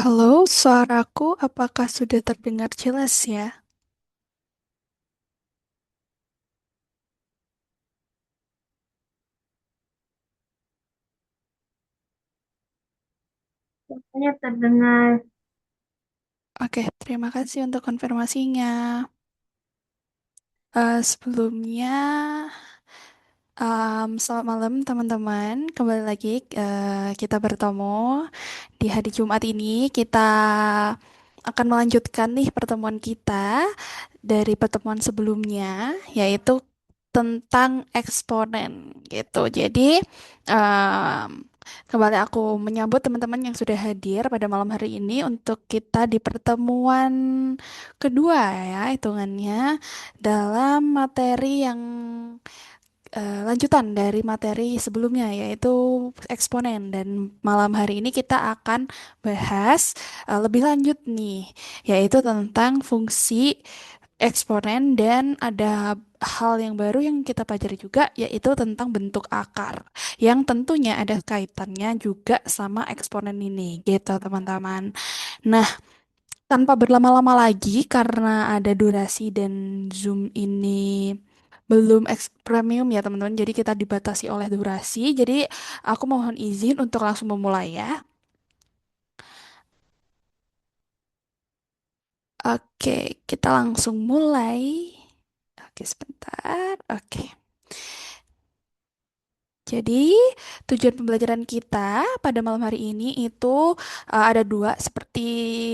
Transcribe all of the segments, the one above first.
Halo, suaraku apakah sudah terdengar jelas ya? Saya terdengar. Oke, terima kasih untuk konfirmasinya. Sebelumnya, selamat malam teman-teman. Kembali lagi kita bertemu di hari Jumat ini. Kita akan melanjutkan nih pertemuan kita dari pertemuan sebelumnya, yaitu tentang eksponen gitu. Jadi, em, kembali aku menyambut teman-teman yang sudah hadir pada malam hari ini untuk kita di pertemuan kedua ya, hitungannya dalam materi yang lanjutan dari materi sebelumnya yaitu eksponen dan malam hari ini kita akan bahas lebih lanjut nih yaitu tentang fungsi eksponen dan ada hal yang baru yang kita pelajari juga yaitu tentang bentuk akar yang tentunya ada kaitannya juga sama eksponen ini gitu teman-teman. Nah, tanpa berlama-lama lagi karena ada durasi dan Zoom ini belum premium ya teman-teman. Jadi kita dibatasi oleh durasi. Jadi aku mohon izin untuk langsung memulai ya. Oke, kita langsung mulai. Oke, sebentar. Oke. Jadi, tujuan pembelajaran kita pada malam hari ini itu ada dua, seperti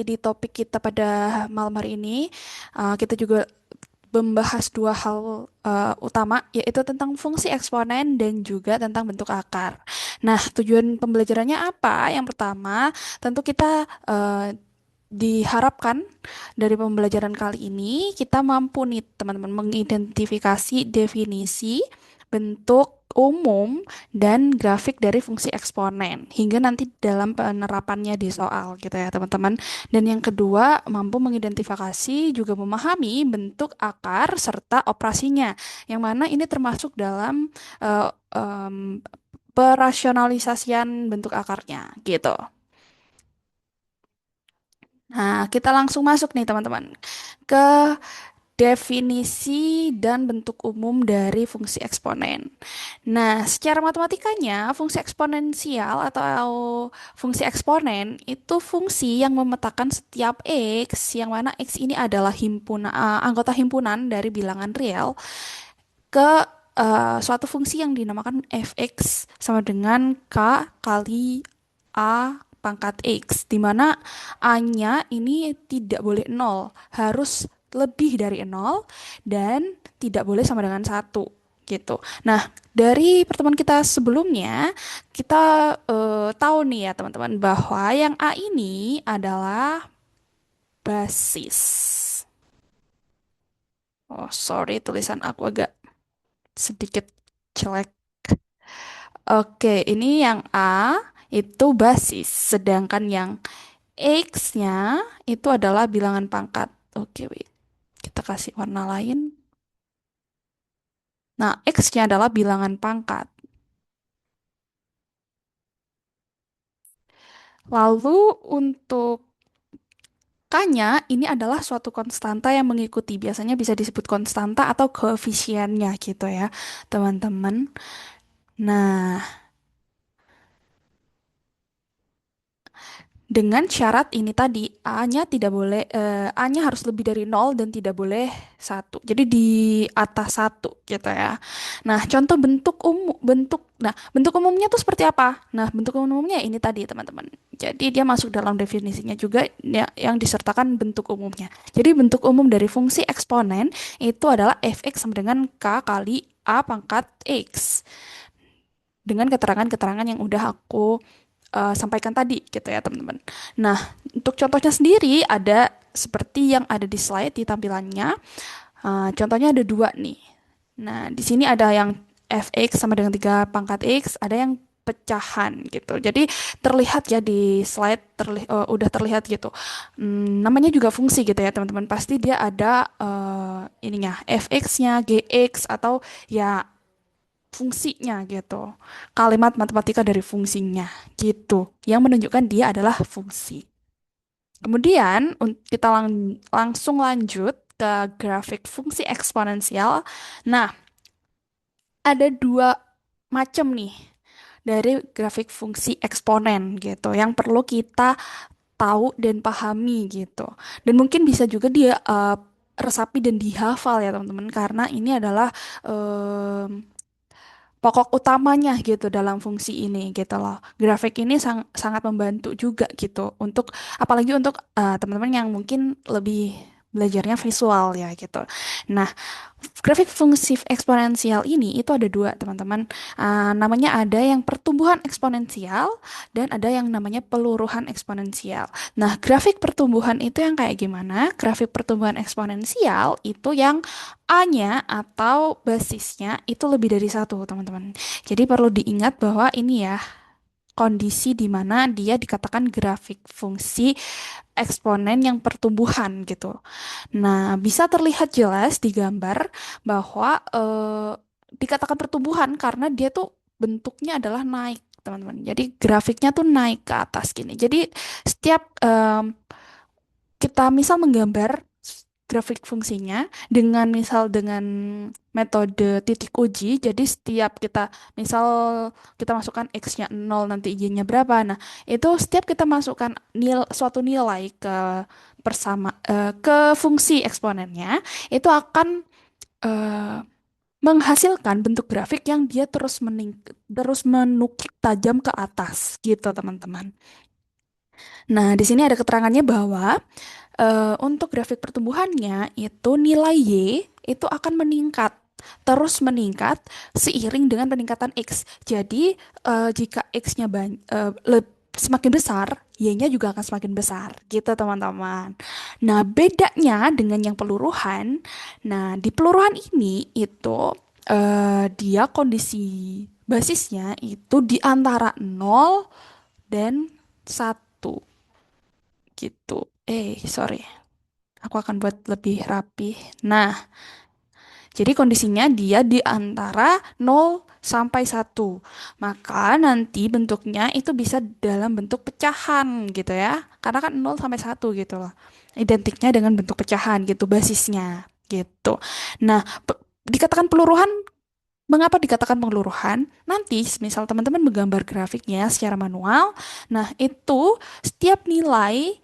di topik kita pada malam hari ini. Kita juga membahas dua hal utama, yaitu tentang fungsi eksponen dan juga tentang bentuk akar. Nah, tujuan pembelajarannya apa? Yang pertama, tentu kita diharapkan dari pembelajaran kali ini kita mampu nih teman-teman mengidentifikasi definisi, bentuk umum, dan grafik dari fungsi eksponen hingga nanti dalam penerapannya di soal gitu ya teman-teman. Dan yang kedua, mampu mengidentifikasi juga memahami bentuk akar serta operasinya, yang mana ini termasuk dalam perasionalisasian bentuk akarnya gitu. Nah, kita langsung masuk nih teman-teman ke definisi dan bentuk umum dari fungsi eksponen. Nah, secara matematikanya, fungsi eksponensial atau fungsi eksponen itu fungsi yang memetakan setiap x, yang mana x ini adalah anggota himpunan dari bilangan real ke suatu fungsi yang dinamakan fx sama dengan k kali a pangkat x, di mana a-nya ini tidak boleh nol, harus lebih dari nol dan tidak boleh sama dengan satu gitu. Nah, dari pertemuan kita sebelumnya, kita tahu nih ya teman-teman bahwa yang A ini adalah basis. Oh, sorry, tulisan aku agak sedikit jelek. Oke, ini yang A itu basis, sedangkan yang X-nya itu adalah bilangan pangkat. Oke, wait. Kita kasih warna lain. Nah, X-nya adalah bilangan pangkat. Lalu untuk K-nya ini adalah suatu konstanta yang mengikuti. Biasanya bisa disebut konstanta atau koefisiennya gitu ya, teman-teman. Nah, dengan syarat ini tadi, A-nya tidak boleh, A-nya harus lebih dari nol dan tidak boleh satu. Jadi di atas satu gitu ya. Nah, contoh bentuk umumnya tuh seperti apa? Nah, bentuk umumnya ini tadi, teman-teman. Jadi dia masuk dalam definisinya juga ya, yang disertakan bentuk umumnya. Jadi bentuk umum dari fungsi eksponen itu adalah fx sama dengan k kali a pangkat x. Dengan keterangan-keterangan yang udah aku sampaikan tadi gitu ya teman-teman. Nah, untuk contohnya sendiri ada seperti yang ada di slide di tampilannya. Contohnya ada dua nih. Nah, di sini ada yang fx sama dengan 3 pangkat x, ada yang pecahan gitu. Jadi terlihat ya di slide udah terlihat gitu. Namanya juga fungsi gitu ya teman-teman. Pasti dia ada ininya fx-nya, gx atau ya fungsinya gitu. Kalimat matematika dari fungsinya gitu. Yang menunjukkan dia adalah fungsi. Kemudian kita langsung lanjut ke grafik fungsi eksponensial. Nah, ada dua macam nih dari grafik fungsi eksponen gitu yang perlu kita tahu dan pahami gitu. Dan mungkin bisa juga dia resapi dan dihafal ya teman-teman karena ini adalah pokok utamanya gitu dalam fungsi ini gitu loh. Grafik ini sangat membantu juga gitu untuk apalagi untuk teman-teman yang mungkin lebih belajarnya visual ya gitu. Nah, grafik fungsi eksponensial ini itu ada dua, teman-teman. Namanya ada yang pertumbuhan eksponensial dan ada yang namanya peluruhan eksponensial. Nah, grafik pertumbuhan itu yang kayak gimana? Grafik pertumbuhan eksponensial itu yang A-nya atau basisnya itu lebih dari satu, teman-teman. Jadi perlu diingat bahwa ini ya kondisi di mana dia dikatakan grafik fungsi eksponen yang pertumbuhan gitu. Nah, bisa terlihat jelas di gambar bahwa dikatakan pertumbuhan karena dia tuh bentuknya adalah naik, teman-teman. Jadi grafiknya tuh naik ke atas gini. Jadi setiap kita misal menggambar grafik fungsinya dengan misal dengan metode titik uji. Jadi setiap kita misal kita masukkan x-nya 0 nanti y-nya berapa. Nah, itu setiap kita masukkan suatu nilai ke fungsi eksponennya itu akan eh, menghasilkan bentuk grafik yang dia terus menukik tajam ke atas gitu, teman-teman. Nah, di sini ada keterangannya bahwa untuk grafik pertumbuhannya itu nilai Y itu akan meningkat, terus meningkat seiring dengan peningkatan X. Jadi jika semakin besar, Y-nya juga akan semakin besar, gitu teman-teman. Nah, bedanya dengan yang peluruhan, nah di peluruhan ini itu dia kondisi basisnya itu di antara 0 dan 1 gitu. Sorry. Aku akan buat lebih rapi. Nah, jadi kondisinya dia di antara 0 sampai 1. Maka nanti bentuknya itu bisa dalam bentuk pecahan gitu ya. Karena kan 0 sampai 1 gitu loh. Identiknya dengan bentuk pecahan gitu basisnya gitu. Nah, dikatakan peluruhan. Mengapa dikatakan pengeluruhan? Nanti, misal teman-teman menggambar grafiknya secara manual, nah itu setiap nilai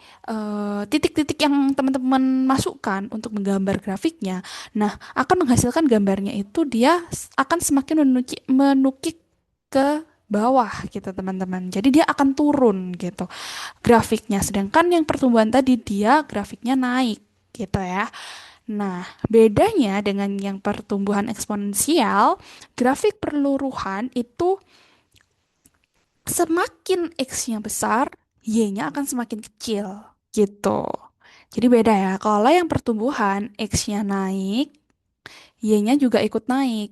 titik-titik yang teman-teman masukkan untuk menggambar grafiknya, nah akan menghasilkan gambarnya itu dia akan semakin menukik ke bawah gitu teman-teman. Jadi dia akan turun gitu grafiknya. Sedangkan yang pertumbuhan tadi dia grafiknya naik gitu ya. Nah, bedanya dengan yang pertumbuhan eksponensial, grafik perluruhan itu semakin X-nya besar, Y-nya akan semakin kecil, gitu. Jadi beda ya, kalau yang pertumbuhan X-nya naik, Y-nya juga ikut naik.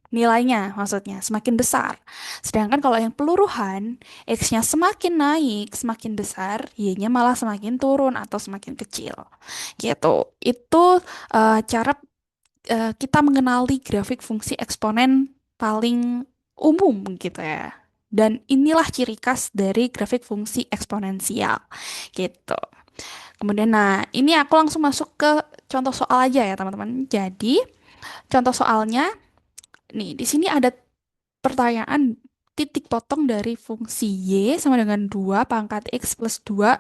Nilainya maksudnya semakin besar. Sedangkan kalau yang peluruhan, X-nya semakin naik, semakin besar, Y-nya malah semakin turun atau semakin kecil. Gitu. Itu cara kita mengenali grafik fungsi eksponen paling umum gitu ya. Dan inilah ciri khas dari grafik fungsi eksponensial gitu. Kemudian nah, ini aku langsung masuk ke contoh soal aja ya, teman-teman. Jadi, contoh soalnya nih, di sini ada pertanyaan titik potong dari fungsi Y sama dengan 2 pangkat X plus 2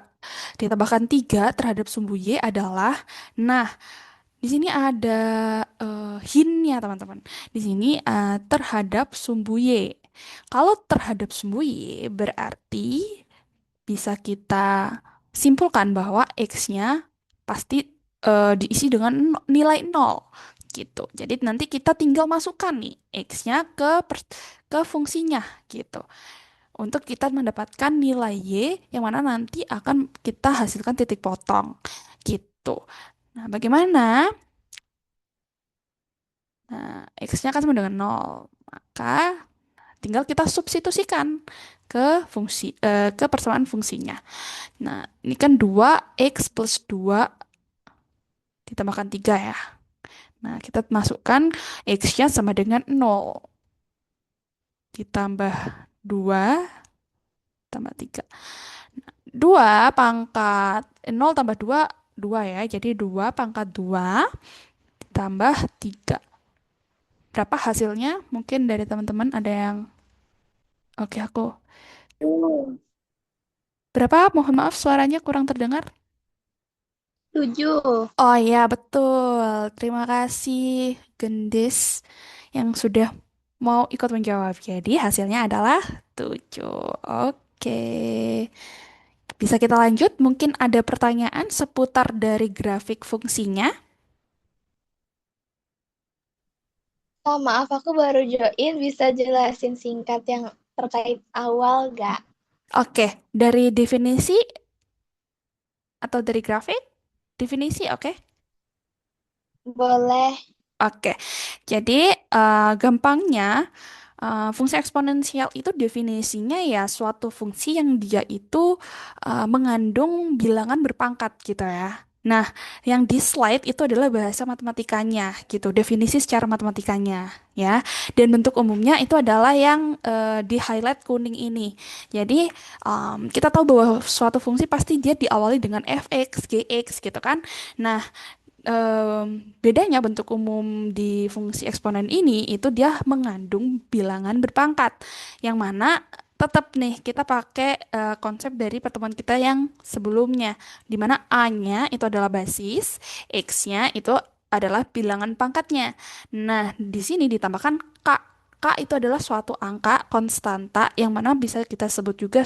ditambahkan 3 terhadap sumbu Y adalah, nah di sini ada hintnya teman-teman. Di sini terhadap sumbu Y. Kalau terhadap sumbu Y berarti bisa kita simpulkan bahwa X-nya pasti diisi dengan nilai 0 gitu. Jadi nanti kita tinggal masukkan nih X-nya ke fungsinya gitu. Untuk kita mendapatkan nilai Y yang mana nanti akan kita hasilkan titik potong gitu. Nah, bagaimana? Nah, X-nya kan sama dengan 0. Maka tinggal kita substitusikan ke persamaan fungsinya. Nah, ini kan 2X plus 2 ditambahkan 3 ya. Nah, kita masukkan X-nya sama dengan 0 ditambah 2 tambah 3. 2 pangkat nol tambah 2 2 ya. Jadi 2 pangkat 2 tambah 3. Berapa hasilnya? Mungkin dari teman-teman ada yang oke aku. Uh, Berapa? Mohon maaf suaranya kurang terdengar. 7. Oh iya, betul. Terima kasih Gendis yang sudah mau ikut menjawab. Jadi hasilnya adalah 7. Oke. Bisa kita lanjut? Mungkin ada pertanyaan seputar dari grafik fungsinya. Oh, maaf, aku baru join. Bisa jelasin singkat yang terkait awal gak? Oke, dari definisi atau dari grafik? Definisi, oke. Boleh. Oke, jadi gampangnya fungsi eksponensial itu definisinya ya suatu fungsi yang dia itu mengandung bilangan berpangkat gitu ya. Nah, yang di slide itu adalah bahasa matematikanya gitu, definisi secara matematikanya ya. Dan bentuk umumnya itu adalah yang di highlight kuning ini. Jadi kita tahu bahwa suatu fungsi pasti dia diawali dengan fx, gx gitu kan. Nah, bedanya bentuk umum di fungsi eksponen ini itu dia mengandung bilangan berpangkat, yang mana tetap nih kita pakai konsep dari pertemuan kita yang sebelumnya, di mana A-nya itu adalah basis, X-nya itu adalah bilangan pangkatnya. Nah, di sini ditambahkan K. K itu adalah suatu angka konstanta yang mana bisa kita sebut juga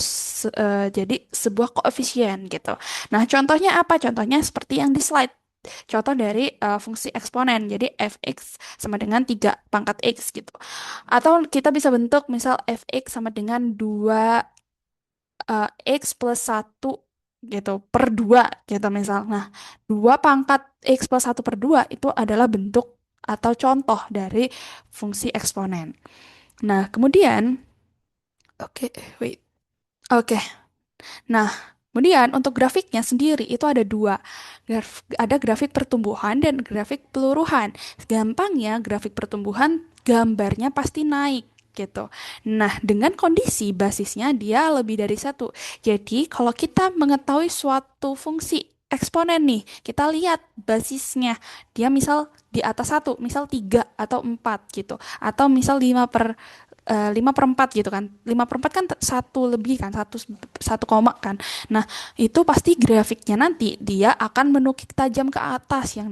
jadi sebuah koefisien gitu. Nah, contohnya apa? Contohnya seperti yang di slide. Contoh dari fungsi eksponen. Jadi fx sama dengan 3 pangkat x gitu. Atau kita bisa bentuk misal fx sama dengan 2 x plus 1 gitu per 2 gitu misal. Nah, 2 pangkat x plus 1 per 2 itu adalah bentuk atau contoh dari fungsi eksponen. Nah, kemudian oke, wait. Oke. Nah, kemudian untuk grafiknya sendiri itu ada dua. Ada grafik pertumbuhan dan grafik peluruhan. Gampangnya grafik pertumbuhan gambarnya pasti naik gitu. Nah, dengan kondisi basisnya dia lebih dari satu. Jadi, kalau kita mengetahui suatu fungsi eksponen nih, kita lihat basisnya. Dia misal di atas satu, misal 3 atau 4 gitu. Atau misal 5/4 gitu kan. 5/4 kan satu lebih kan, satu koma kan. Nah, itu pasti grafiknya nanti dia akan menukik tajam ke atas yang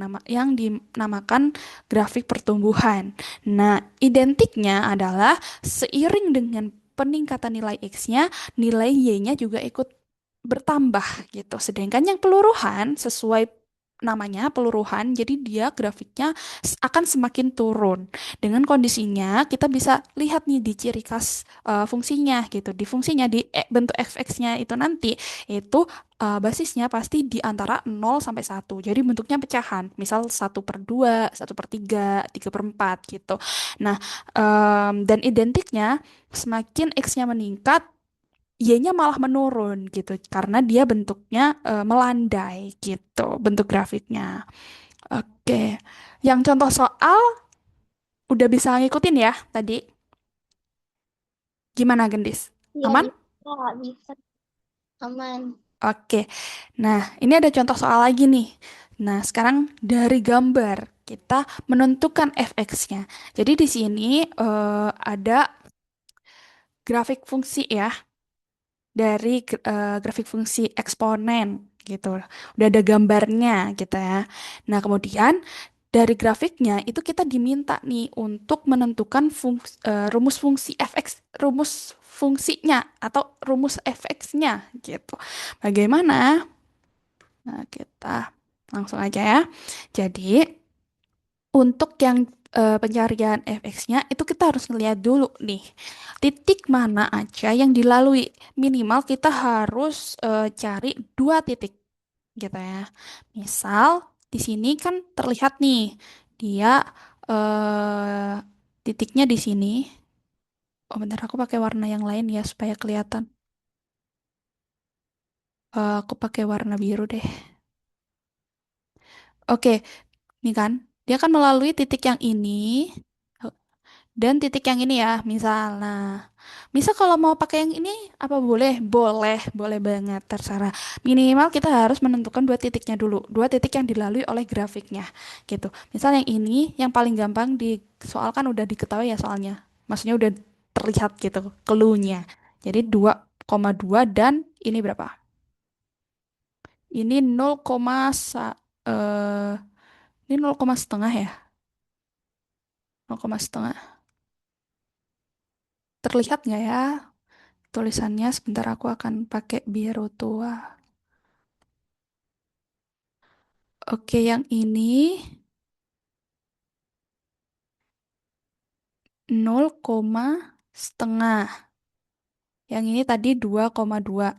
dinamakan grafik pertumbuhan. Nah, identiknya adalah seiring dengan peningkatan nilai X-nya, nilai Y-nya juga ikut bertambah gitu. Sedangkan yang peluruhan sesuai namanya peluruhan, jadi dia grafiknya akan semakin turun. Dengan kondisinya kita bisa lihat nih di ciri khas fungsinya gitu. Di fungsinya di bentuk fx-nya itu nanti itu basisnya pasti di antara 0 sampai 1. Jadi bentuknya pecahan. Misal 1/2, 1/3, 3/4 gitu. Nah, dan identiknya semakin x-nya meningkat, Y-nya malah menurun gitu karena dia bentuknya melandai gitu bentuk grafiknya. Oke. Yang contoh soal udah bisa ngikutin ya tadi. Gimana Gendis? Iya, Aman? bisa. Bisa. Aman. Oke. Nah, ini ada contoh soal lagi nih. Nah, sekarang dari gambar kita menentukan fx-nya. Jadi di sini ada grafik fungsi ya, dari grafik fungsi eksponen gitu. Udah ada gambarnya gitu ya. Nah, kemudian dari grafiknya itu kita diminta nih untuk menentukan rumus fungsi fx, rumus fungsinya atau rumus fx-nya gitu. Bagaimana? Nah, kita langsung aja ya. Jadi, untuk yang pencarian fx-nya itu kita harus ngeliat dulu nih titik mana aja yang dilalui. Minimal kita harus cari 2 titik gitu ya. Misal di sini kan terlihat nih dia eh, titiknya di sini. Oh bentar aku pakai warna yang lain ya supaya kelihatan. Aku pakai warna biru deh. Oke, ini kan dia kan melalui titik yang ini. Dan titik yang ini ya, misal. Nah, misal kalau mau pakai yang ini, apa boleh? Boleh, boleh banget, terserah. Minimal kita harus menentukan dua titiknya dulu, dua titik yang dilalui oleh grafiknya, gitu. Misal yang ini, yang paling gampang di soal kan udah diketahui ya soalnya. Maksudnya udah terlihat gitu, clue-nya. Jadi 2,2 dan ini berapa? Ini 0, ini 0, setengah ya? 0, setengah. Terlihat nggak ya tulisannya? Sebentar aku akan pakai biru tua. Oke, yang ini 0, setengah. Yang ini tadi 2,2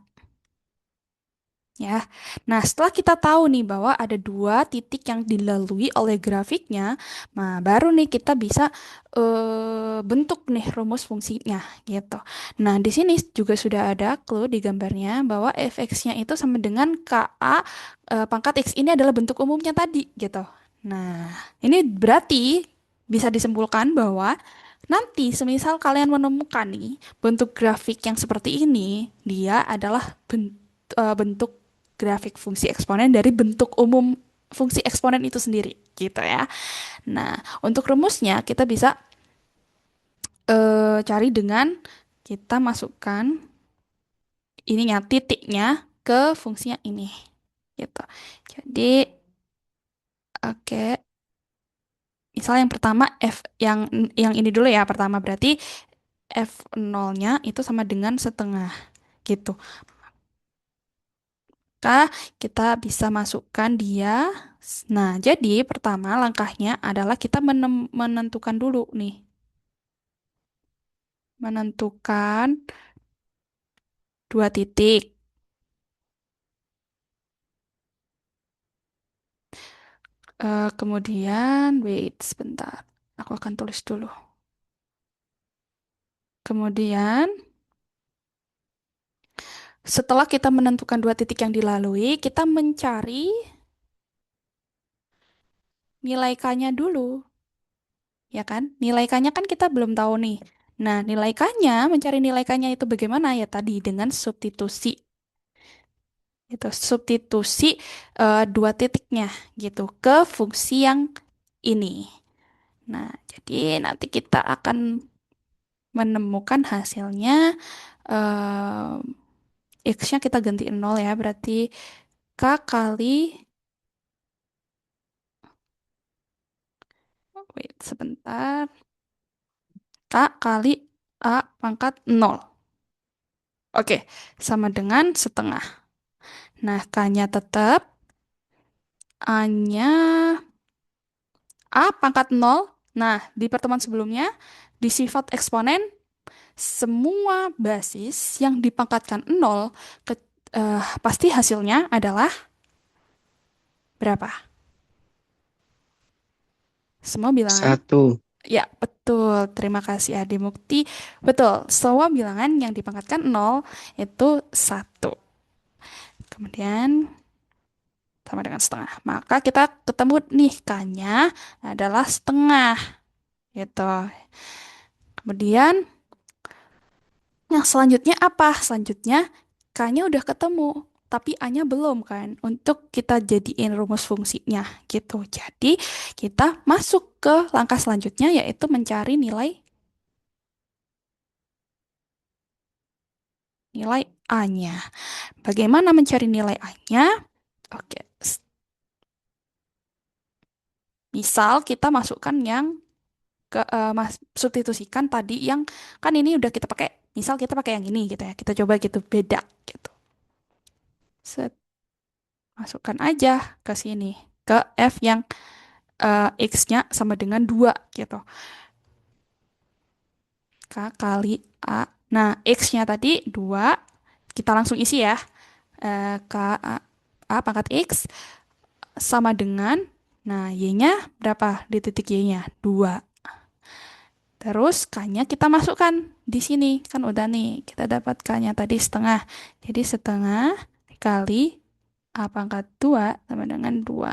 ya. Nah, setelah kita tahu nih bahwa ada dua titik yang dilalui oleh grafiknya, nah baru nih kita bisa bentuk nih rumus fungsinya gitu. Nah, di sini juga sudah ada clue di gambarnya bahwa fx-nya itu sama dengan KA pangkat X ini adalah bentuk umumnya tadi gitu. Nah, ini berarti bisa disimpulkan bahwa nanti semisal kalian menemukan nih bentuk grafik yang seperti ini, dia adalah bentuk grafik fungsi eksponen dari bentuk umum fungsi eksponen itu sendiri gitu ya. Nah, untuk rumusnya kita bisa cari dengan kita masukkan ininya titiknya ke fungsinya ini gitu. Jadi oke, misal yang pertama yang ini dulu ya pertama berarti f nolnya itu sama dengan setengah gitu. Maka kita bisa masukkan dia. Nah, jadi pertama langkahnya adalah kita menentukan dulu nih. Menentukan dua titik. Kemudian, wait sebentar. Aku akan tulis dulu. Kemudian, setelah kita menentukan dua titik yang dilalui, kita mencari nilai K-nya dulu. Ya kan? Nilai K-nya kan kita belum tahu nih. Nah, nilai K-nya, mencari nilai K-nya itu bagaimana? Ya tadi dengan substitusi. Gitu, substitusi dua titiknya gitu ke fungsi yang ini. Nah, jadi nanti kita akan menemukan hasilnya X-nya kita gantiin 0 ya, berarti K kali, wait sebentar, K kali A pangkat 0. Oke, sama dengan setengah. Nah, K-nya tetap, A-nya A pangkat 0. Nah, di pertemuan sebelumnya, di sifat eksponen, semua basis yang dipangkatkan 0 pasti hasilnya adalah berapa? Semua bilangan. Satu. Ya, betul. Terima kasih Adi Mukti. Betul, semua bilangan yang dipangkatkan 0 itu satu. Kemudian sama dengan setengah. Maka kita ketemu nih K-nya adalah setengah gitu. Kemudian yang selanjutnya apa? Selanjutnya K-nya udah ketemu, tapi A-nya belum kan untuk kita jadiin rumus fungsinya gitu. Jadi kita masuk ke langkah selanjutnya yaitu mencari nilai A-nya. Bagaimana mencari nilai A-nya? Oke, misal kita masukkan yang substitusikan tadi yang kan ini udah kita pakai. Misal kita pakai yang ini gitu ya. Kita coba gitu beda gitu. Set, masukkan aja ke sini ke F yang X-nya sama dengan 2 gitu. K kali A. Nah, X-nya tadi 2. Kita langsung isi ya. K A pangkat X sama dengan, nah, Y-nya berapa di titik Y-nya? 2. Terus K-nya kita masukkan di sini. Kan udah nih, kita dapat K-nya tadi setengah. Jadi setengah dikali A pangkat 2 sama dengan 2.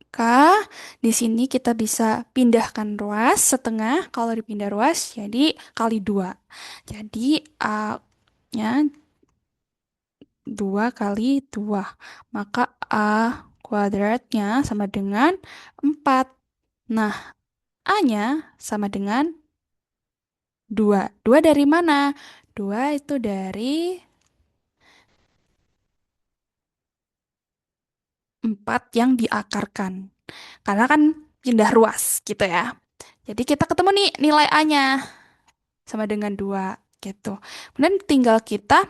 Maka di sini kita bisa pindahkan ruas setengah. Kalau dipindah ruas jadi kali dua. Jadi A-nya 2 kali 2. Maka A kuadratnya sama dengan 4. Nah, A-nya sama dengan 2. 2 dari mana? 2 itu dari 4 yang diakarkan. Karena kan pindah ruas gitu ya. Jadi kita ketemu nih nilai A-nya sama dengan 2 gitu. Kemudian tinggal kita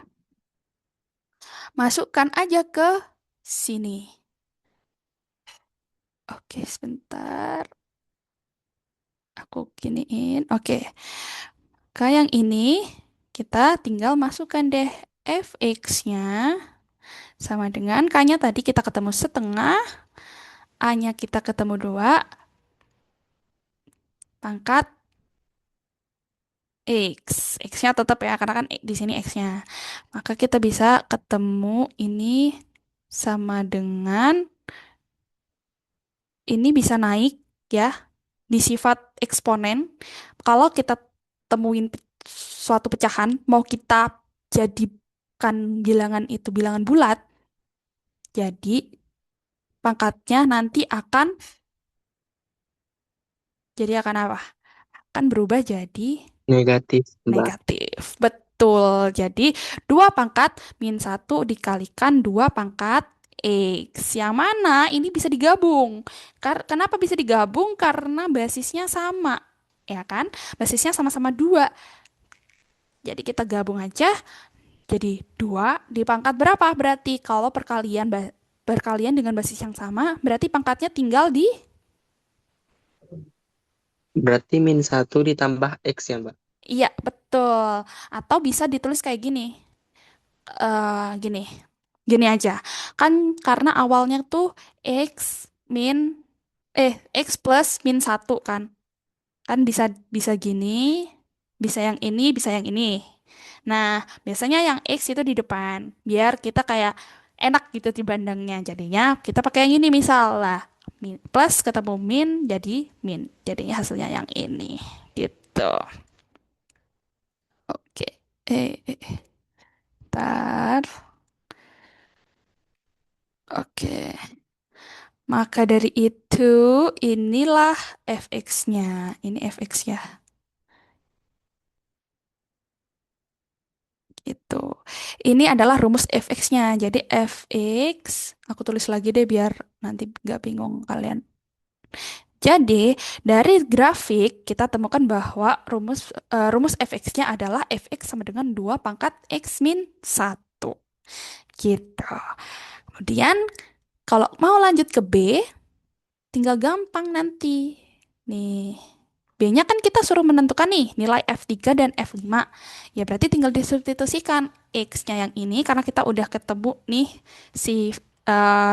masukkan aja ke sini. Oke, sebentar. Aku giniin. Oke. Ke yang ini kita tinggal masukkan deh fx-nya sama dengan k-nya tadi kita ketemu setengah, a-nya kita ketemu 2 pangkat x-nya tetap ya karena kan di sini x-nya. Maka kita bisa ketemu ini sama dengan ini bisa naik ya di sifat eksponen. Kalau kita temuin suatu pecahan, mau kita jadikan bilangan itu bilangan bulat, jadi pangkatnya nanti akan apa? Akan berubah jadi Negatif, Mbak. negatif. Betul. Jadi 2 pangkat min 1 dikalikan 2 pangkat X. Yang mana ini bisa digabung. Kenapa bisa digabung? Karena basisnya sama. Ya kan? Basisnya sama-sama 2. Jadi kita gabung aja. Jadi 2 di pangkat berapa? Berarti kalau perkalian dengan basis yang sama, berarti pangkatnya tinggal di. Berarti -1 ditambah X ya, Mbak? Iya, betul. Atau bisa ditulis kayak gini. Gini. Gini aja. Kan karena awalnya tuh X min X plus min 1 kan. Kan bisa bisa gini, bisa yang ini, bisa yang ini. Nah, biasanya yang X itu di depan, biar kita kayak enak gitu dibandangnya. Jadinya kita pakai yang ini misal lah. Plus ketemu min jadi min. Jadinya hasilnya yang ini. Gitu. Oke. Ntar. Oke. Maka dari itu, inilah fx-nya. Ini fx ya, gitu. Ini adalah rumus fx-nya. Jadi fx, aku tulis lagi deh biar nanti nggak bingung kalian. Jadi, dari grafik kita temukan bahwa rumus fx-nya adalah fx sama dengan 2 pangkat x min 1. Gitu. Kemudian, kalau mau lanjut ke B, tinggal gampang nanti. Nih, B-nya kan kita suruh menentukan nih nilai F3 dan F5. Ya berarti tinggal disubstitusikan X-nya yang ini karena kita udah ketemu nih si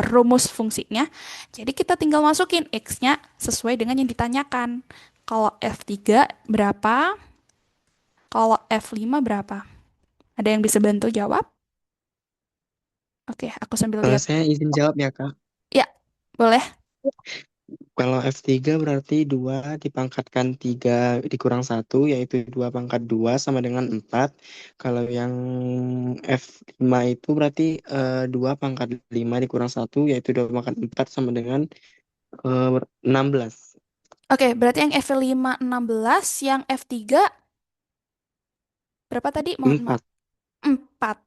rumus fungsinya. Jadi kita tinggal masukin X-nya sesuai dengan yang ditanyakan. Kalau F3 berapa? Kalau F5 berapa? Ada yang bisa bantu jawab? Oke, aku sambil Kalau lihat. saya izin jawab ya, Kak. Ya, boleh. Kalau F3 berarti 2 dipangkatkan 3 dikurang 1, yaitu 2 pangkat 2 sama dengan 4. Kalau yang F5 itu berarti 2 pangkat 5 dikurang 1, yaitu 2 pangkat 4 sama dengan 16. Oke, berarti yang F5 16, yang F3 berapa tadi? Mohon maaf. 4. 4.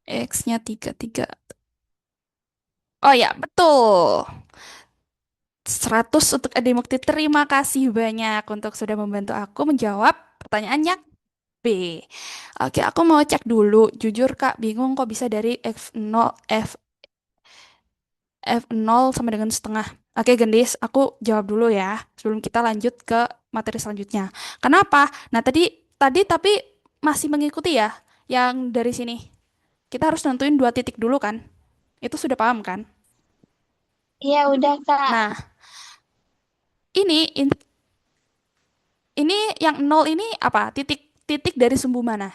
X-nya 3 3. Oh ya, betul. 100 untuk Ade Mukti. Terima kasih banyak untuk sudah membantu aku menjawab pertanyaannya B. Oke, aku mau cek dulu. Jujur Kak, bingung kok bisa dari F0 sama dengan setengah. Oke, Gendis, aku jawab dulu ya sebelum kita lanjut ke materi selanjutnya. Kenapa? Nah, tadi tadi tapi masih mengikuti ya yang dari sini. Kita harus nentuin 2 titik dulu kan? Itu sudah paham kan? Iya, udah, Kak. Nah, ini ini yang nol ini apa? Titik-titik dari sumbu mana?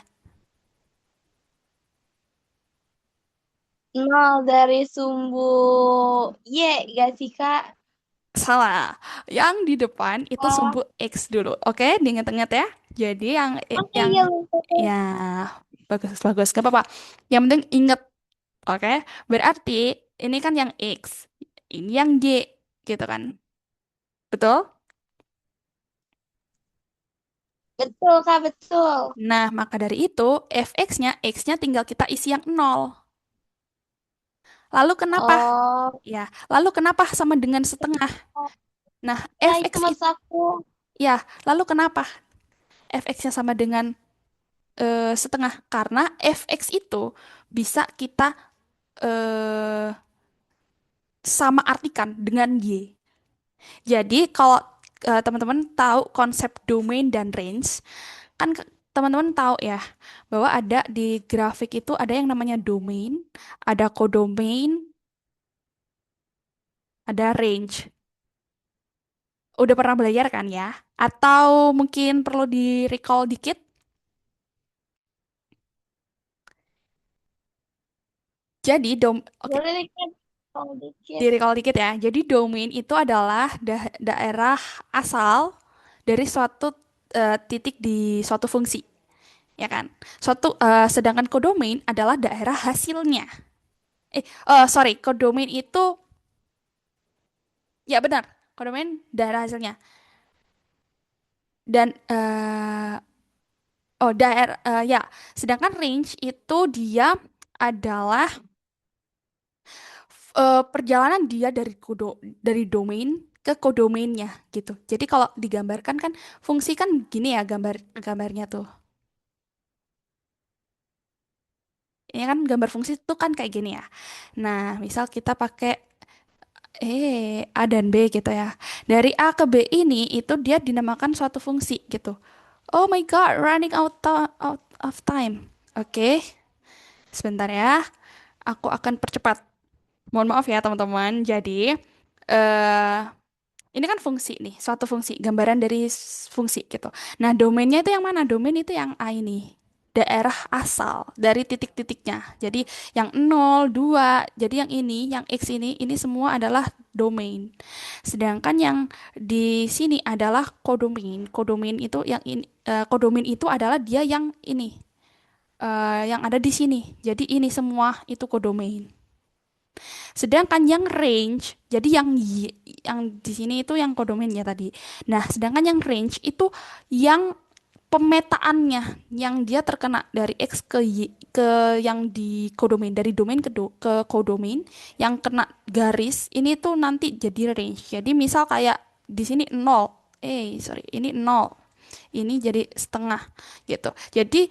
Nol dari sumbu Y, gak sih, Kak? Salah. Yang di depan itu Oh, sumbu X dulu. Oke, diingat-ingat ya. Jadi oke, yang ya lupa. ya bagus bagus gak apa-apa. Yang penting inget, oke? Berarti ini kan yang X, ini yang Y, gitu kan? Betul? Betul, Kak, betul. Nah, maka dari itu fx-nya, x-nya tinggal kita isi yang nol. Lalu kenapa? Oh, Ya, lalu kenapa sama dengan setengah? Nah, ya itu fx itu maksud aku. ya, lalu kenapa fx-nya sama dengan setengah? Karena fx itu bisa kita eh, sama artikan dengan y. Jadi kalau teman-teman tahu konsep domain dan range, kan teman-teman tahu ya bahwa ada di grafik itu ada yang namanya domain, ada codomain, ada range. Udah pernah belajar kan ya? Atau mungkin perlu di recall dikit? Jadi oke, Boleh nih, Kak, kalau di dikit. recall dikit ya. Jadi domain itu adalah daerah asal dari suatu titik di suatu fungsi, ya kan? Sedangkan codomain adalah daerah hasilnya. Sorry, codomain itu ya benar, codomain daerah hasilnya. Dan ya, sedangkan range itu dia adalah perjalanan dia dari domain ke kodomainnya gitu. Jadi kalau digambarkan kan fungsi kan gini ya gambarnya tuh. Ini kan gambar fungsi tuh kan kayak gini ya. Nah, misal kita pakai A dan B gitu ya. Dari A ke B ini itu dia dinamakan suatu fungsi gitu. Oh my God, running out of time. Oke, sebentar ya. Aku akan percepat. Mohon maaf ya teman-teman. Jadi, eh ini kan fungsi nih, suatu fungsi, gambaran dari fungsi gitu. Nah, domainnya itu yang mana? Domain itu yang A ini. Daerah asal dari titik-titiknya. Jadi yang 0, 2, jadi yang ini, yang X ini semua adalah domain. Sedangkan yang di sini adalah kodomain. Kodomain itu yang ini, kodomain itu adalah dia yang ini, yang ada di sini. Jadi ini semua itu kodomain. Sedangkan yang range, jadi yang di sini itu yang kodomennya tadi. Nah, sedangkan yang range itu yang pemetaannya, yang dia terkena dari X ke Y, ke yang di kodomain, dari domain ke kodomain, yang kena garis, ini tuh nanti jadi range. Jadi misal kayak di sini nol, sorry, ini nol, ini jadi setengah gitu. Jadi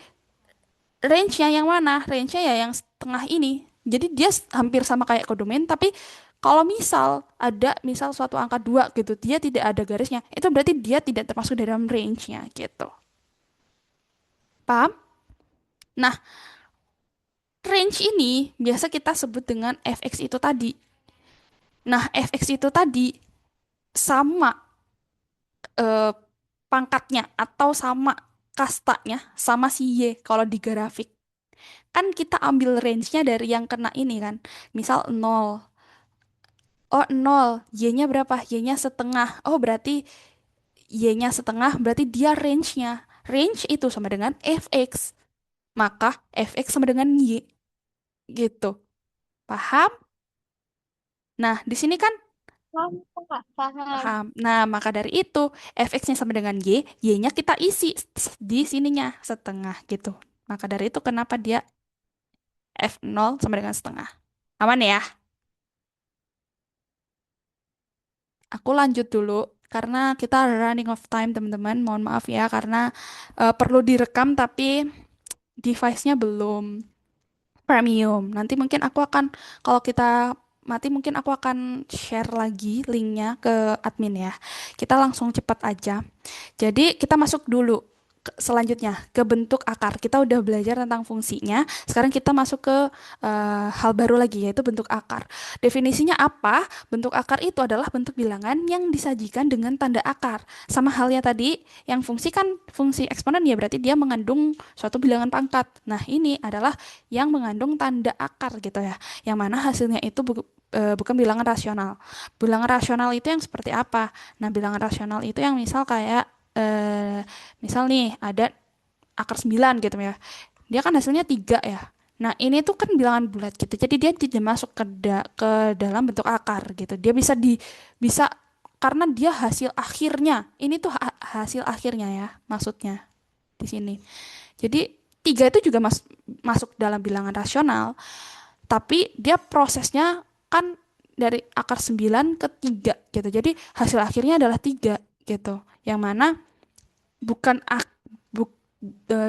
range-nya yang mana? Range-nya ya yang setengah ini. Jadi dia hampir sama kayak kodomain, tapi kalau misal ada misal suatu angka 2 gitu, dia tidak ada garisnya, itu berarti dia tidak termasuk dalam range-nya gitu. Paham? Nah, range ini biasa kita sebut dengan fx itu tadi. Nah, fx itu tadi sama eh, pangkatnya atau sama kastanya sama si Y kalau di grafik. Kan kita ambil range-nya dari yang kena ini kan. Misal 0. Oh, 0. Y-nya berapa? Y-nya setengah. Oh, berarti Y-nya setengah, berarti dia range-nya. Range itu sama dengan fx. Maka fx sama dengan Y. Gitu. Paham? Nah, di sini kan Paham, Kak, paham. paham. Nah, maka dari itu fx-nya sama dengan Y, Y-nya kita isi di sininya setengah gitu. Maka dari itu kenapa dia f0 sama dengan setengah. Aman ya? Aku lanjut dulu karena kita running of time teman-teman. Mohon maaf ya karena perlu direkam tapi device-nya belum premium. Nanti mungkin aku akan kalau kita mati mungkin aku akan share lagi linknya ke admin ya. Kita langsung cepat aja. Jadi kita masuk dulu selanjutnya ke bentuk akar. Kita udah belajar tentang fungsinya. Sekarang kita masuk ke hal baru lagi yaitu bentuk akar. Definisinya apa? Bentuk akar itu adalah bentuk bilangan yang disajikan dengan tanda akar. Sama halnya tadi yang fungsi kan fungsi eksponen ya berarti dia mengandung suatu bilangan pangkat. Nah, ini adalah yang mengandung tanda akar gitu ya. Yang mana hasilnya itu bukan bilangan rasional. Bilangan rasional itu yang seperti apa? Nah, bilangan rasional itu yang misal kayak misal nih ada akar 9 gitu ya. Dia kan hasilnya 3 ya. Nah, ini tuh kan bilangan bulat gitu. Jadi dia tidak masuk ke dalam bentuk akar gitu. Dia bisa karena dia hasil akhirnya. Ini tuh hasil akhirnya ya maksudnya di sini. Jadi 3 itu juga masuk dalam bilangan rasional, tapi dia prosesnya kan dari akar 9 ke 3 gitu. Jadi hasil akhirnya adalah 3 gitu. Yang mana bukan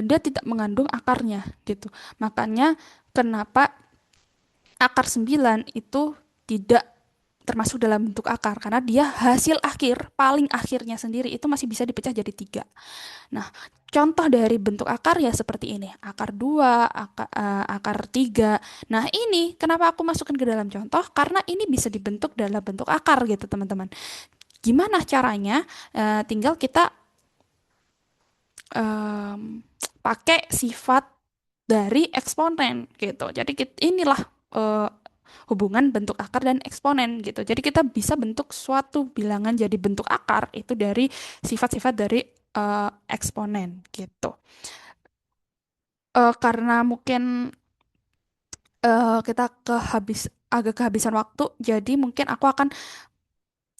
dia tidak mengandung akarnya gitu. Makanya kenapa akar 9 itu tidak termasuk dalam bentuk akar karena dia hasil akhir paling akhirnya sendiri itu masih bisa dipecah jadi 3. Nah, contoh dari bentuk akar ya seperti ini. Akar 2, akar 3. Nah, ini kenapa aku masukkan ke dalam contoh? Karena ini bisa dibentuk dalam bentuk akar gitu, teman-teman. Gimana caranya? Tinggal kita em, pakai sifat dari eksponen gitu. Jadi inilah eh, hubungan bentuk akar dan eksponen gitu. Jadi kita bisa bentuk suatu bilangan jadi bentuk akar itu dari sifat-sifat dari eksponen gitu. Karena mungkin kita agak kehabisan waktu, jadi mungkin aku akan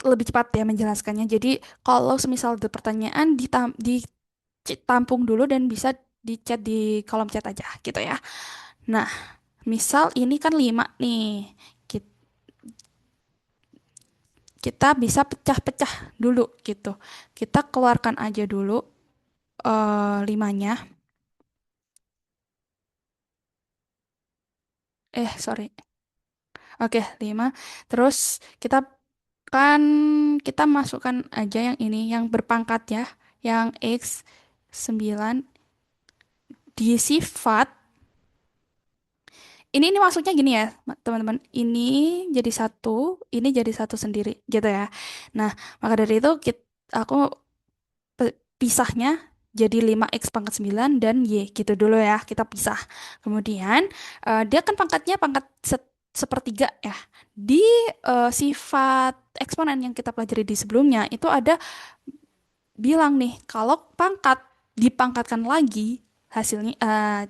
lebih cepat ya menjelaskannya. Jadi kalau semisal ada pertanyaan ditampung dulu dan bisa di chat di kolom chat aja gitu ya. Nah, misal ini kan 5 nih. Kit- Kita bisa pecah-pecah dulu gitu. Kita keluarkan aja dulu 5-nya. Sorry. Oke, 5. Terus kan kita masukkan aja yang ini yang berpangkat ya, yang X 9 di sifat. Ini maksudnya gini ya, teman-teman. Ini jadi satu, ini jadi satu sendiri gitu ya. Nah, maka dari itu aku pisahnya jadi 5x pangkat 9 dan Y gitu dulu ya, kita pisah. Kemudian dia kan pangkatnya pangkat sepertiga ya. Di sifat eksponen yang kita pelajari di sebelumnya itu ada bilang nih kalau pangkat dipangkatkan lagi hasilnya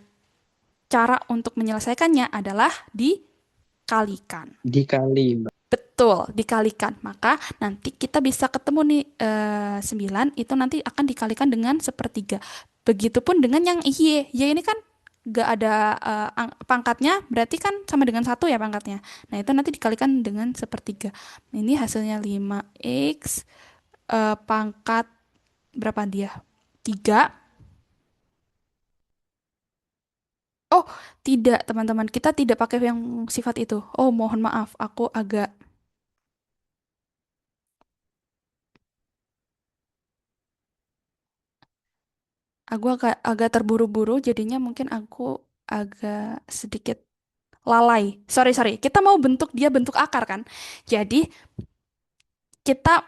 cara untuk menyelesaikannya adalah dikalikan. Dikali, Mbak. Betul, dikalikan. Maka nanti kita bisa ketemu nih 9 itu nanti akan dikalikan dengan sepertiga. Begitupun dengan yang Y. Y ini kan gak ada pangkatnya, berarti kan sama dengan satu ya pangkatnya. Nah, itu nanti dikalikan dengan sepertiga. Ini hasilnya 5x pangkat berapa dia? 3. Oh, tidak, teman-teman. Kita tidak pakai yang sifat itu. Oh, mohon maaf. Aku agak terburu-buru, jadinya mungkin aku agak sedikit lalai. Sorry, sorry. Kita mau bentuk dia bentuk akar kan? Jadi, kita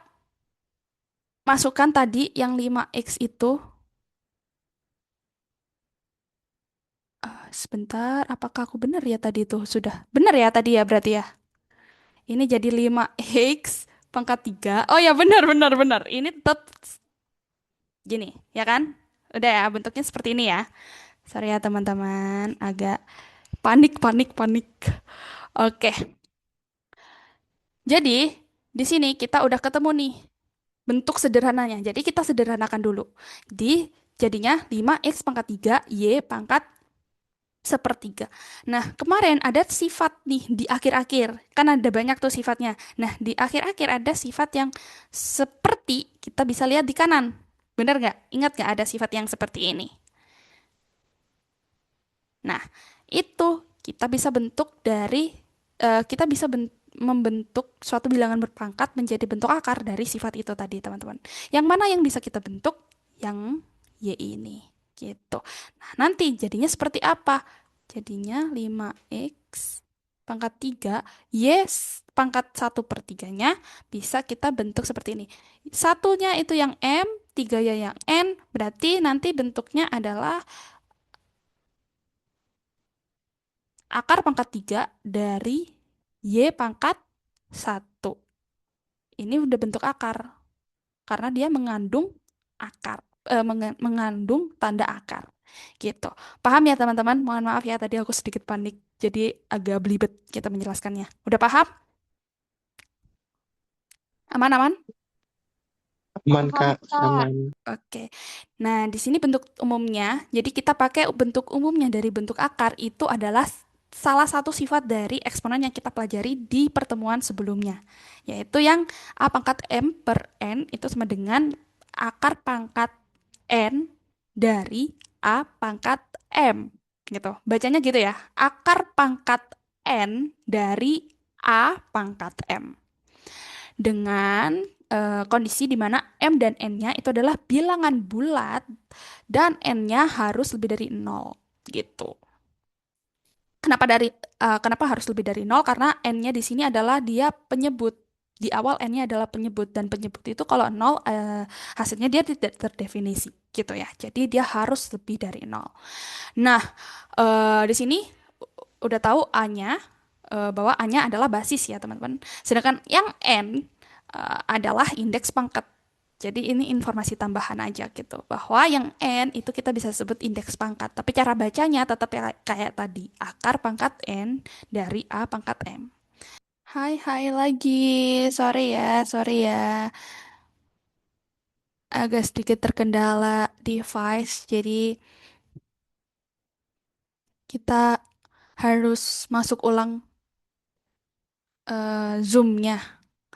masukkan tadi yang 5x itu. Sebentar, apakah aku benar ya tadi itu? Sudah benar ya tadi ya berarti ya? Ini jadi 5x pangkat 3. Oh ya, benar, benar, benar. Ini tetap gini, ya kan? Udah ya, bentuknya seperti ini ya. Sorry ya teman-teman, agak panik, panik, panik. Oke, jadi di sini kita udah ketemu nih bentuk sederhananya. Jadi kita sederhanakan dulu. Jadinya 5x pangkat 3, y pangkat sepertiga. Nah, kemarin ada sifat nih di akhir-akhir. Kan ada banyak tuh sifatnya. Nah, di akhir-akhir ada sifat yang seperti kita bisa lihat di kanan. Bener nggak? Ingat nggak ada sifat yang seperti ini? Nah, itu kita bisa bentuk dari kita bisa membentuk suatu bilangan berpangkat menjadi bentuk akar dari sifat itu tadi, teman-teman. Yang mana yang bisa kita bentuk? Yang Y ini. gitu. Nah, nanti jadinya seperti apa? Jadinya 5x pangkat 3, yes, pangkat 1/3-nya bisa kita bentuk seperti ini. Satunya itu yang M, tiga ya yang N, berarti nanti bentuknya adalah akar pangkat 3 dari Y pangkat 1. Ini udah bentuk akar, karena dia mengandung akar, mengandung tanda akar. Gitu. Paham ya teman-teman? Mohon maaf ya tadi aku sedikit panik. Jadi agak belibet kita menjelaskannya. Udah paham? Aman-aman? Aman, Paham, Kak. Kak. Aman. Oke. Nah, di sini bentuk umumnya. Jadi kita pakai bentuk umumnya dari bentuk akar itu adalah salah satu sifat dari eksponen yang kita pelajari di pertemuan sebelumnya, yaitu yang A pangkat M per N itu sama dengan akar pangkat N dari A pangkat M. Gitu. Bacanya gitu ya. Akar pangkat N dari A pangkat M dengan kondisi di mana M dan N-nya itu adalah bilangan bulat dan N-nya harus lebih dari 0 gitu. Kenapa harus lebih dari 0? Karena N-nya di sini adalah dia penyebut. Di awal N-nya adalah penyebut dan penyebut itu kalau 0 hasilnya dia tidak terdefinisi gitu ya. Jadi dia harus lebih dari 0. Nah, di sini udah tahu A-nya bahwa A-nya adalah basis ya, teman-teman. Sedangkan yang N adalah indeks pangkat. Jadi ini informasi tambahan aja gitu. Bahwa yang N itu kita bisa sebut indeks pangkat. Tapi cara bacanya tetap kayak tadi. Akar pangkat N dari A pangkat M. Hai, hai lagi. Sorry ya. Agak sedikit terkendala device. Jadi kita harus masuk ulang Zoom-nya,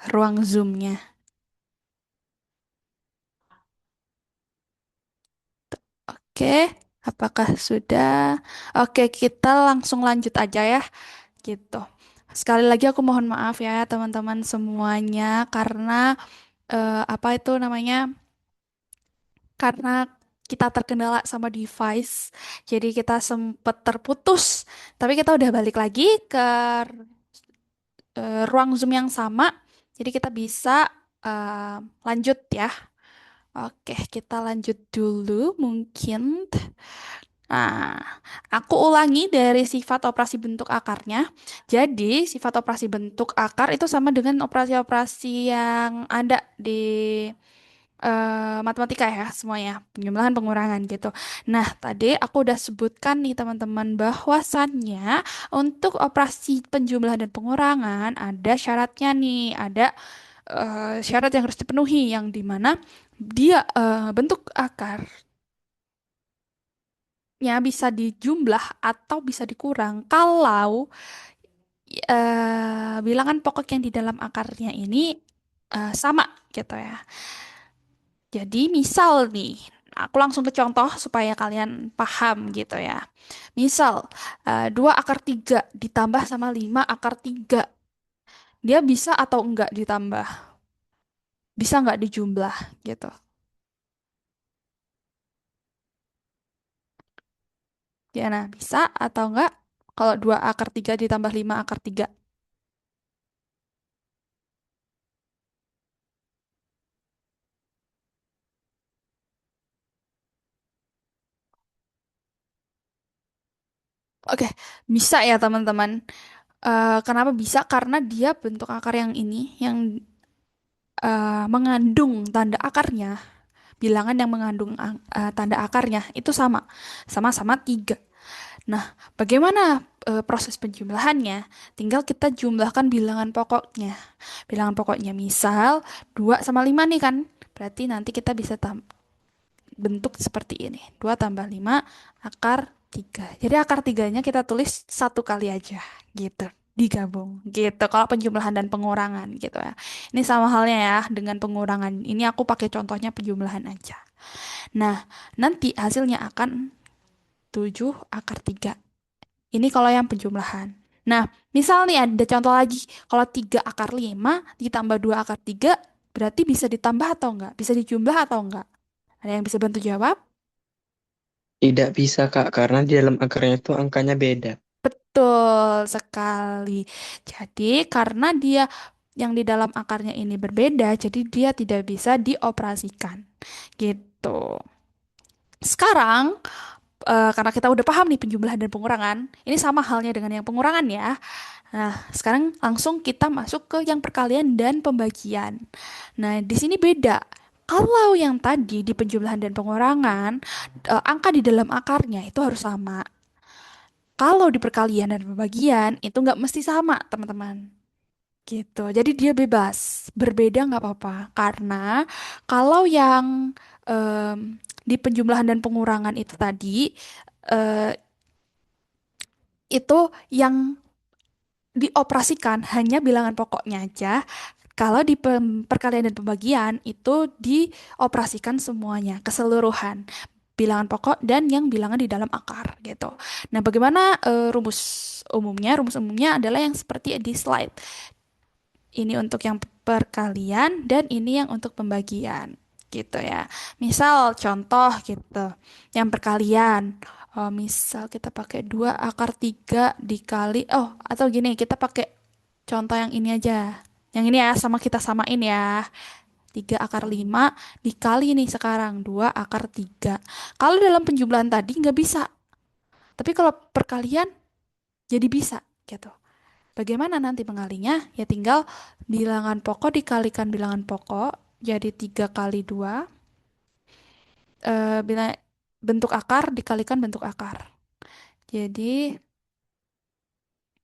ruang Zoom-nya. Oke, apakah sudah? Oke, kita langsung lanjut aja ya, gitu. Sekali lagi aku mohon maaf ya teman-teman semuanya karena apa itu namanya? Karena kita terkendala sama device, jadi kita sempat terputus. Tapi kita udah balik lagi ke ruang Zoom yang sama, jadi kita bisa eh, lanjut ya. Oke, kita lanjut dulu mungkin. Nah, aku ulangi dari sifat operasi bentuk akarnya. Jadi, sifat operasi bentuk akar itu sama dengan operasi-operasi yang ada di matematika ya, semuanya. Penjumlahan, pengurangan gitu. Nah, tadi aku udah sebutkan nih teman-teman bahwasannya untuk operasi penjumlahan dan pengurangan ada syaratnya nih. Ada syarat yang harus dipenuhi yang dimana dia bentuk akarnya bisa dijumlah atau bisa dikurang kalau bilangan pokok yang di dalam akarnya ini sama gitu ya. Jadi misal nih, aku langsung ke contoh supaya kalian paham gitu ya. Misal 2 akar 3 ditambah sama 5 akar 3, dia bisa atau enggak ditambah? Bisa nggak dijumlah gitu. Ya, nah bisa atau enggak kalau 2 akar 3 ditambah 5 akar 3? Oke, bisa ya teman-teman. Kenapa bisa? Karena dia bentuk akar yang ini, yang mengandung tanda akarnya, bilangan yang mengandung tanda akarnya itu sama-sama 3. Nah, bagaimana proses penjumlahannya? Tinggal kita jumlahkan bilangan pokoknya. Bilangan pokoknya misal 2 sama 5 nih kan. Berarti nanti kita bisa bentuk seperti ini. 2 tambah 5 akar 3. Jadi akar tiganya kita tulis satu kali aja gitu. Digabung gitu. Kalau penjumlahan dan pengurangan gitu ya. Ini sama halnya ya dengan pengurangan. Ini aku pakai contohnya penjumlahan aja. Nah, nanti hasilnya akan 7 akar 3. Ini kalau yang penjumlahan. Nah, misal nih ada contoh lagi. Kalau 3 akar 5 ditambah 2 akar 3 berarti bisa ditambah atau enggak? Bisa dijumlah atau enggak? Ada yang bisa bantu jawab? Tidak bisa, Kak, karena di dalam akarnya itu angkanya beda. Betul sekali. Jadi karena dia yang di dalam akarnya ini berbeda, jadi dia tidak bisa dioperasikan. Gitu. Sekarang, karena kita udah paham nih penjumlahan dan pengurangan, ini sama halnya dengan yang pengurangan ya. Nah, sekarang langsung kita masuk ke yang perkalian dan pembagian. Nah, di sini beda. Kalau yang tadi di penjumlahan dan pengurangan, angka di dalam akarnya itu harus sama. Kalau di perkalian dan pembagian itu nggak mesti sama, teman-teman. Gitu. Jadi dia bebas, berbeda nggak apa-apa. Karena kalau yang di penjumlahan dan pengurangan itu tadi, eh, itu yang dioperasikan hanya bilangan pokoknya aja. Kalau di perkalian dan pembagian itu dioperasikan semuanya, keseluruhan. Bilangan pokok dan yang bilangan di dalam akar gitu. Nah, bagaimana rumus umumnya? Rumus umumnya adalah yang seperti di slide. Ini untuk yang perkalian dan ini yang untuk pembagian gitu ya. Misal contoh gitu. Yang perkalian. Misal kita pakai 2 akar 3 dikali atau gini, kita pakai contoh yang ini aja. Yang ini ya, sama kita samain ya. 3 akar 5 dikali nih sekarang 2 akar 3. Kalau dalam penjumlahan tadi nggak bisa. Tapi kalau perkalian jadi bisa gitu. Bagaimana nanti mengalinya? Ya tinggal bilangan pokok dikalikan bilangan pokok, jadi 3 kali 2. Bila bentuk akar dikalikan bentuk akar. Jadi,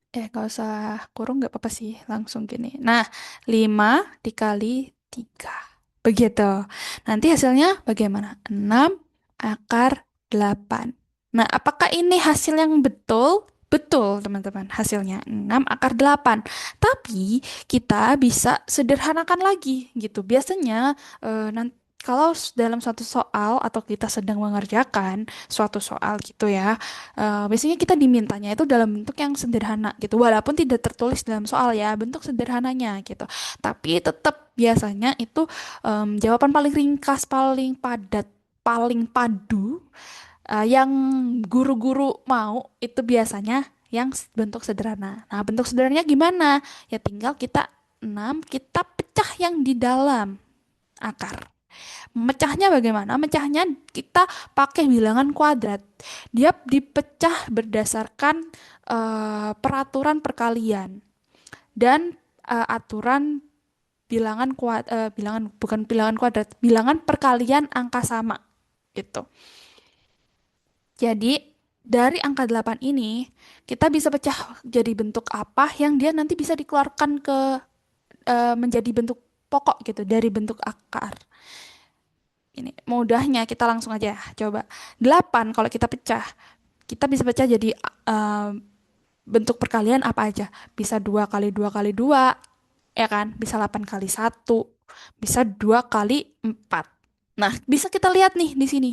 gak usah kurung nggak apa-apa sih, langsung gini. Nah, 5 dikali 3. Begitu. Nanti hasilnya bagaimana? 6 akar 8. Nah, apakah ini hasil yang betul? Betul, teman-teman. Hasilnya 6 akar 8. Tapi kita bisa sederhanakan lagi gitu. Biasanya nanti kalau dalam suatu soal atau kita sedang mengerjakan suatu soal gitu ya, biasanya kita dimintanya itu dalam bentuk yang sederhana gitu. Walaupun tidak tertulis dalam soal ya, bentuk sederhananya gitu. Tapi tetap biasanya itu jawaban paling ringkas, paling padat, paling padu, yang guru-guru mau itu biasanya yang bentuk sederhana. Nah, bentuk sederhananya gimana? Ya tinggal kita 6 kita pecah yang di dalam akar. Mecahnya bagaimana? Mecahnya kita pakai bilangan kuadrat. Dia dipecah berdasarkan peraturan perkalian dan aturan bilangan bukan bilangan kuadrat, bilangan perkalian angka sama gitu. Jadi dari angka 8 ini kita bisa pecah jadi bentuk apa yang dia nanti bisa dikeluarkan ke menjadi bentuk pokok gitu dari bentuk akar. Ini mudahnya kita langsung aja coba. 8 kalau kita pecah, kita bisa pecah jadi eh, bentuk perkalian apa aja. Bisa 2 kali 2 kali 2, ya kan? Bisa 8 kali 1, bisa 2 kali 4. Nah, bisa kita lihat nih di sini.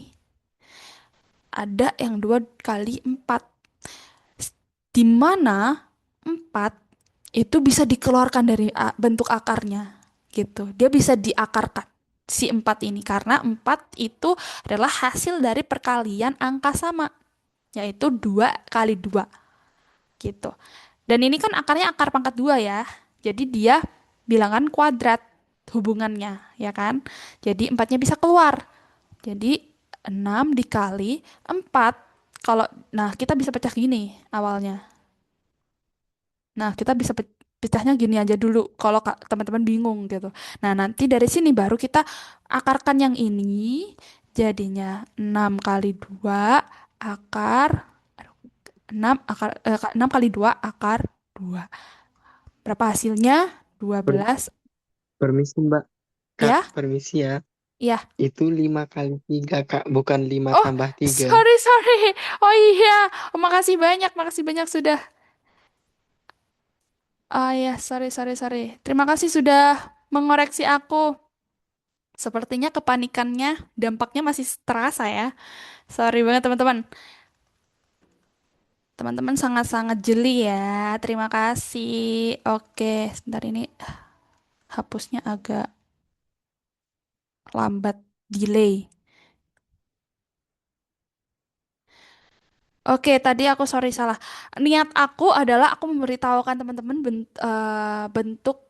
Ada yang 2 kali 4. Di mana 4 itu bisa dikeluarkan dari bentuk akarnya gitu. Dia bisa diakarkan si 4 ini karena 4 itu adalah hasil dari perkalian angka sama, yaitu 2 kali 2 gitu. Dan ini kan akarnya akar pangkat 2 ya. Jadi dia bilangan kuadrat hubungannya, ya kan? Jadi empatnya bisa keluar. Jadi 6 dikali 4. Kalau nah kita bisa pecah gini awalnya. Nah, kita bisa pecahnya gini aja dulu kalau teman-teman bingung gitu. Nah, nanti dari sini baru kita akarkan yang ini jadinya 6 kali 2 akar aduh, 6 akar 6 kali 2 akar 2. Berapa hasilnya? Per- 12 Permisi, Mbak. Kak, ya? permisi ya. Iya. Itu 5 kali 3, Kak, bukan 5 Oh, tambah 3. sorry sorry. Oh iya, makasih banyak sudah. Oh ya, sorry sorry sorry. Terima kasih sudah mengoreksi aku. Sepertinya kepanikannya, dampaknya masih terasa ya. Sorry banget teman-teman. Teman-teman sangat-sangat jeli ya. Terima kasih. Oke, sebentar ini hapusnya agak lambat, delay. Oke, tadi aku sorry salah. Niat aku adalah aku memberitahukan teman-teman bentuk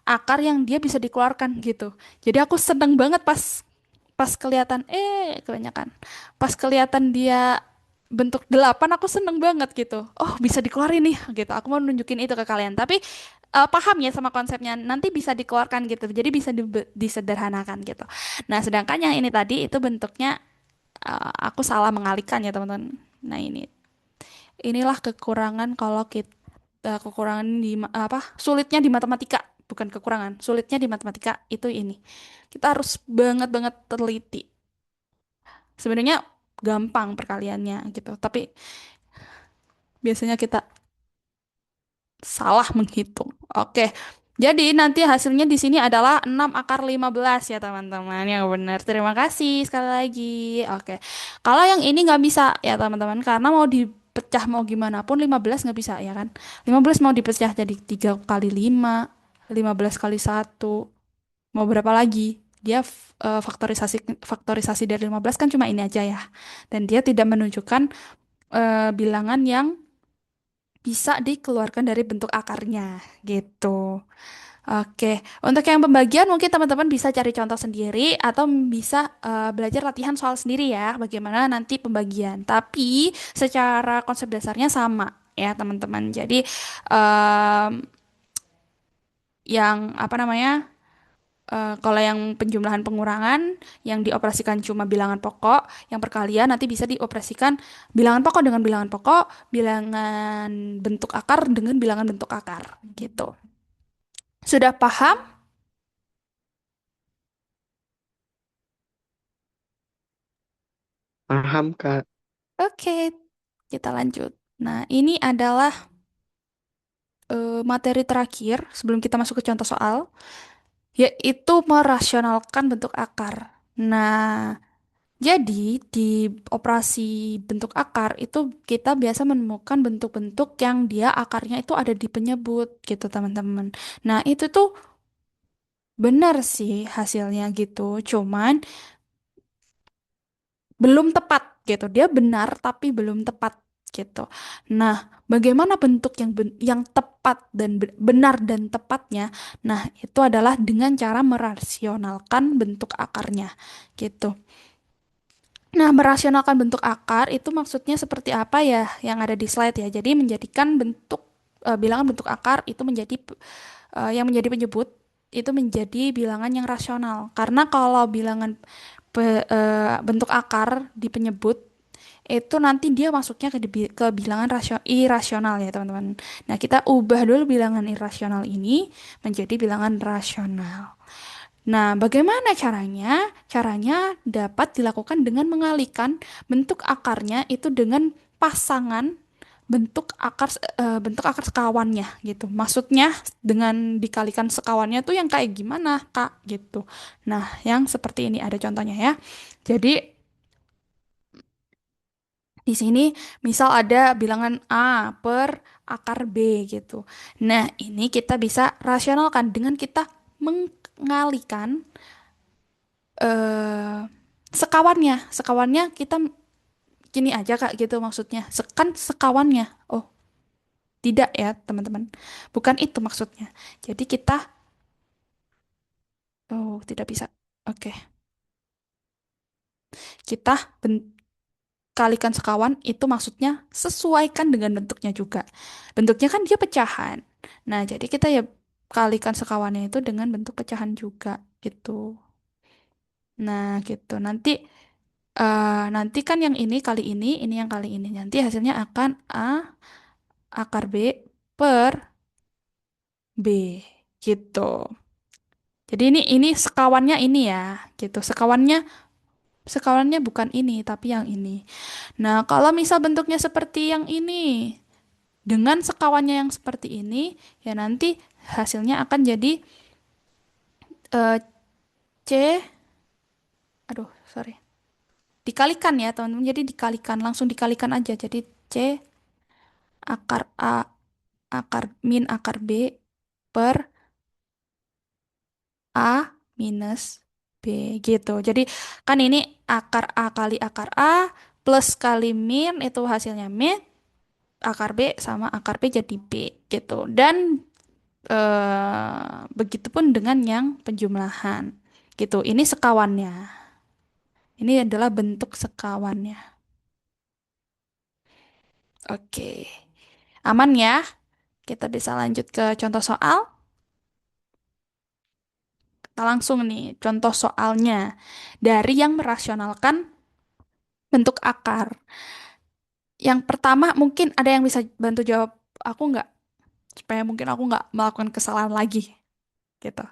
akar yang dia bisa dikeluarkan gitu. Jadi aku seneng banget pas pas kelihatan kebanyakan. Pas kelihatan dia bentuk delapan aku seneng banget gitu. Oh, bisa dikeluarin nih gitu. Aku mau nunjukin itu ke kalian. Tapi paham ya sama konsepnya. Nanti bisa dikeluarkan gitu. Jadi bisa disederhanakan gitu. Nah, sedangkan yang ini tadi itu bentuknya aku salah mengalihkan ya, teman-teman. Nah, inilah kekurangan kalau kita kekurangan apa? Sulitnya di matematika, bukan kekurangan. Sulitnya di matematika itu ini. Kita harus banget banget teliti. Sebenarnya gampang perkaliannya gitu, tapi biasanya kita salah menghitung. Oke. Jadi nanti hasilnya di sini adalah 6 akar 15 ya teman-teman. Yang benar. Terima kasih sekali lagi. Oke. Kalau yang ini nggak bisa ya teman-teman karena mau dipecah mau gimana pun 15 nggak bisa ya kan. 15 mau dipecah jadi 3 kali 5, 15 kali 1. Mau berapa lagi? Dia faktorisasi faktorisasi dari 15 kan cuma ini aja ya. Dan dia tidak menunjukkan bilangan yang bisa dikeluarkan dari bentuk akarnya gitu. Oke, untuk yang pembagian mungkin teman-teman bisa cari contoh sendiri atau bisa belajar latihan soal sendiri ya, bagaimana nanti pembagian. Tapi secara konsep dasarnya sama ya teman-teman. Jadi em, yang apa namanya? Kalau yang penjumlahan pengurangan yang dioperasikan cuma bilangan pokok, yang perkalian nanti bisa dioperasikan bilangan pokok dengan bilangan pokok, bilangan bentuk akar dengan bilangan bentuk akar gitu. Sudah paham? Paham, Kak. Oke, kita lanjut. Nah, ini adalah materi terakhir sebelum kita masuk ke contoh soal, yaitu merasionalkan bentuk akar. Nah, jadi di operasi bentuk akar itu kita biasa menemukan bentuk-bentuk yang dia akarnya itu ada di penyebut gitu teman-teman. Nah, itu tuh benar sih hasilnya gitu. Cuman belum tepat gitu. Dia benar tapi belum tepat gitu. Nah, bagaimana bentuk yang tepat dan benar dan tepatnya? Nah, itu adalah dengan cara merasionalkan bentuk akarnya gitu. Nah, merasionalkan bentuk akar itu maksudnya seperti apa ya yang ada di slide ya. Jadi menjadikan bilangan bentuk akar itu yang menjadi penyebut itu menjadi bilangan yang rasional. Karena kalau bentuk akar di penyebut itu nanti dia masuknya ke bilangan irasional ya teman-teman. Nah, kita ubah dulu bilangan irasional ini menjadi bilangan rasional. Nah, bagaimana caranya? Caranya dapat dilakukan dengan mengalihkan bentuk akarnya itu dengan pasangan bentuk akar sekawannya gitu. Maksudnya dengan dikalikan sekawannya tuh yang kayak gimana, Kak? Gitu. Nah, yang seperti ini ada contohnya ya. Jadi di sini misal ada bilangan A per akar B gitu. Nah, ini kita bisa rasionalkan dengan kita mengalihkan eh sekawannya. Sekawannya kita gini aja Kak gitu maksudnya. Sekawannya. Oh, tidak ya, teman-teman. Bukan itu maksudnya. Jadi kita tidak bisa. Oke. Kita kalikan sekawan itu maksudnya sesuaikan dengan bentuknya juga. Bentuknya kan dia pecahan. Nah, jadi kita ya kalikan sekawannya itu dengan bentuk pecahan juga gitu. Nah, gitu. Nanti kan yang ini yang kali ini. Nanti hasilnya akan A akar B per B gitu. Jadi ini sekawannya ini ya, gitu. Sekawannya bukan ini, tapi yang ini. Nah, kalau misal bentuknya seperti yang ini, dengan sekawannya yang seperti ini, ya nanti hasilnya akan jadi eh, C, aduh, sorry. Dikalikan ya, teman-teman. Jadi dikalikan, langsung dikalikan aja. Jadi C akar A min akar B per A minus B gitu. Jadi kan ini akar A kali akar A plus kali min itu hasilnya min, akar B sama akar B jadi B gitu. Dan begitupun dengan yang penjumlahan gitu. Ini sekawannya. Ini adalah bentuk sekawannya. Oke. Aman ya? Kita bisa lanjut ke contoh soal. Kita langsung nih, contoh soalnya. Dari yang merasionalkan bentuk akar. Yang pertama mungkin ada yang bisa bantu jawab aku nggak? Supaya mungkin aku nggak melakukan kesalahan lagi gitu.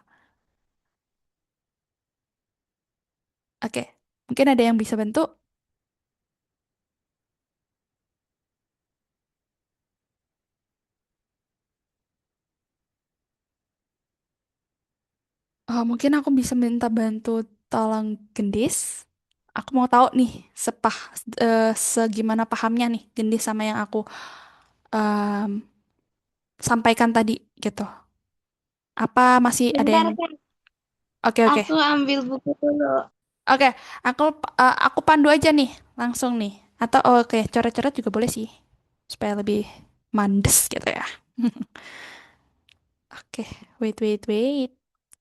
Oke. Mungkin ada yang bisa bantu. Mungkin aku bisa minta bantu tolong gendis. Aku mau tahu nih segimana pahamnya nih gendis sama yang aku em, sampaikan tadi gitu. Apa masih ada Bentar, yang? Kak. Oke, oke. Aku ambil buku dulu. Oke, aku pandu aja nih, langsung nih. Atau oke, coret-coret juga boleh sih, supaya lebih mandes gitu ya. Oke, wait, wait, wait.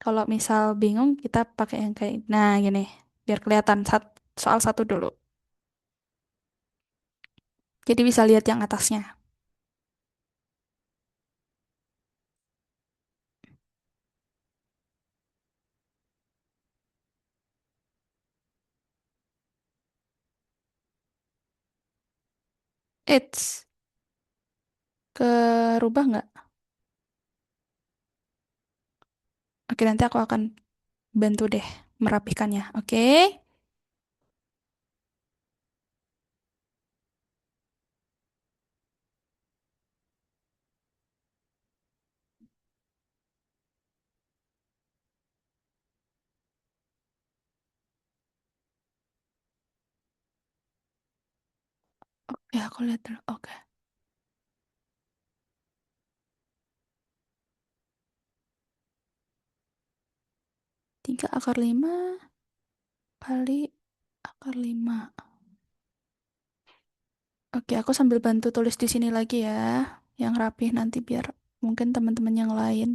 Kalau misal bingung, kita pakai yang kayak, nah gini, biar kelihatan soal satu dulu. Jadi bisa lihat yang atasnya. It's kerubah nggak? Oke, nanti aku akan bantu deh merapikannya. Oke, ya aku lihat dulu. Oke, 3 akar 5 kali akar 5. Oke, aku sambil bantu tulis di sini lagi ya, yang rapih nanti biar mungkin teman-teman yang lain.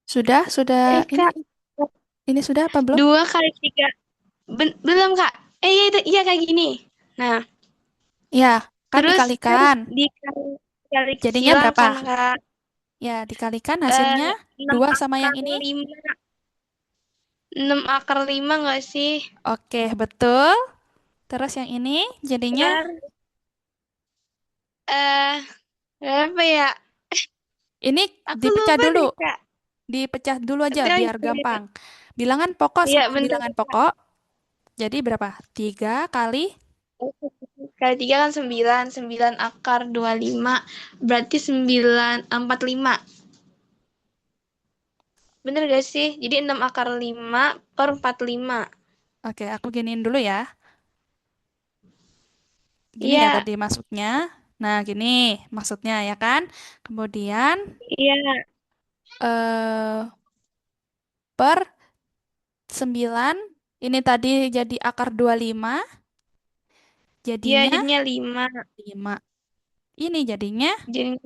Sudah Kak. ini sudah apa belum? 2 kali 3. Belum, Kak. Iya, iya kayak gini. Nah, Ya, kan terus kan dikalikan. dikali Jadinya kecilan berapa? kan, Kak. Ya, dikalikan Eh, hasilnya 6 2 sama yang akar ini. 5. 6 akar 5 nggak sih? Oke, betul. Terus yang ini jadinya Ntar, eh, berapa ya? ini Aku dipecah lupa dulu. deh, Kak. Dipecah dulu aja Oh, biar iya. gampang. Bilangan pokok Iya, sama bentar, bilangan Kak. pokok. Jadi berapa? 3 kali. Kali 3 kan 9. 9 akar 25. Berarti 9 45. Bener gak sih? Jadi 6 akar 5 per 45. Oke, aku giniin dulu ya. Gini ya Iya, tadi masuknya. Nah, gini maksudnya ya kan. Kemudian iya. eh per 9 ini tadi jadi akar 25 Iya, jadinya jadinya 5. 5. Ini jadinya Jadinya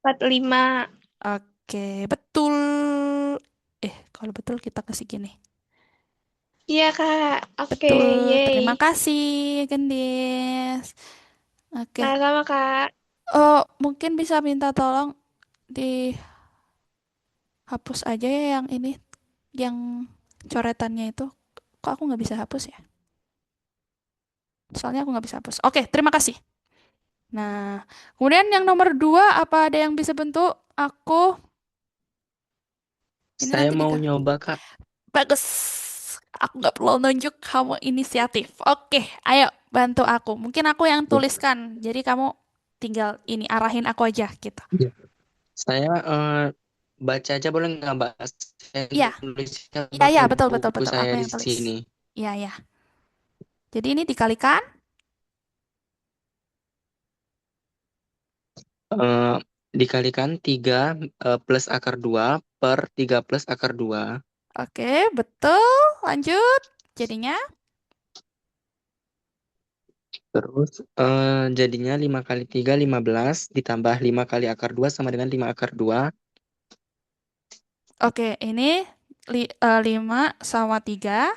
45. oke, betul. Kalau betul kita kasih gini. Iya, Kak. Oke, Betul. yeay. Terima kasih, Gendis. Oke. Sama-sama, Kak. Oh, mungkin bisa minta tolong dihapus aja ya yang ini, yang coretannya itu. Kok aku nggak bisa hapus ya? Soalnya aku nggak bisa hapus. Oke, terima kasih. Nah, kemudian yang nomor 2, apa ada yang bisa bentuk? Aku, ini Saya nanti mau dikasih. nyoba, Kak. Bagus. Aku nggak perlu nunjuk kamu inisiatif. Oke, ayo bantu aku. Mungkin aku yang Ya. tuliskan. Jadi kamu tinggal ini arahin aku aja gitu. Ya. Saya baca aja boleh nggak Mbak? Saya Iya, nulisnya iya, iya, pakai betul, betul, buku betul. saya Aku di yang tulis. sini. Iya, iya. Jadi ini dikalikan. Eh, dikalikan 3 plus akar 2 per 3 plus akar 2. Oke, betul. Lanjut. Jadinya, Terus jadinya 5 kali 3 15 ditambah 5 kali akar 2 sama dengan 5 akar 2. oke, ini 5 sama 3.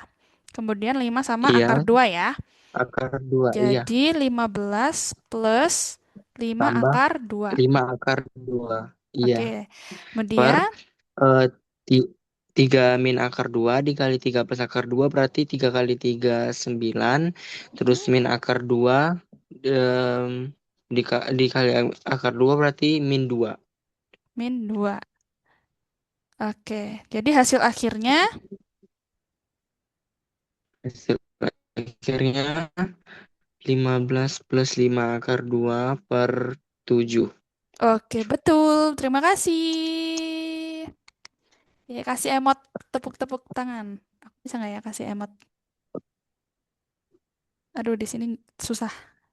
Kemudian 5 sama akar Iya, 2 ya. akar 2 iya. Jadi 15 plus 5 Tambah akar 2. 5 akar 2. Iya. Oke. Per Kemudian eh, ti- 3 min akar 2 dikali 3 plus akar 2 berarti 3 kali 3 9. Terus mm, min akar 2 dikali akar 2 berarti min 2. min 2. Oke. Jadi hasil akhirnya, Hasil akhirnya 15 plus 5 akar 2 per 7. oke, betul. Terima kasih. Ya, kasih emot tepuk-tepuk tangan. Aku bisa nggak ya kasih emot? Aduh, di sini susah.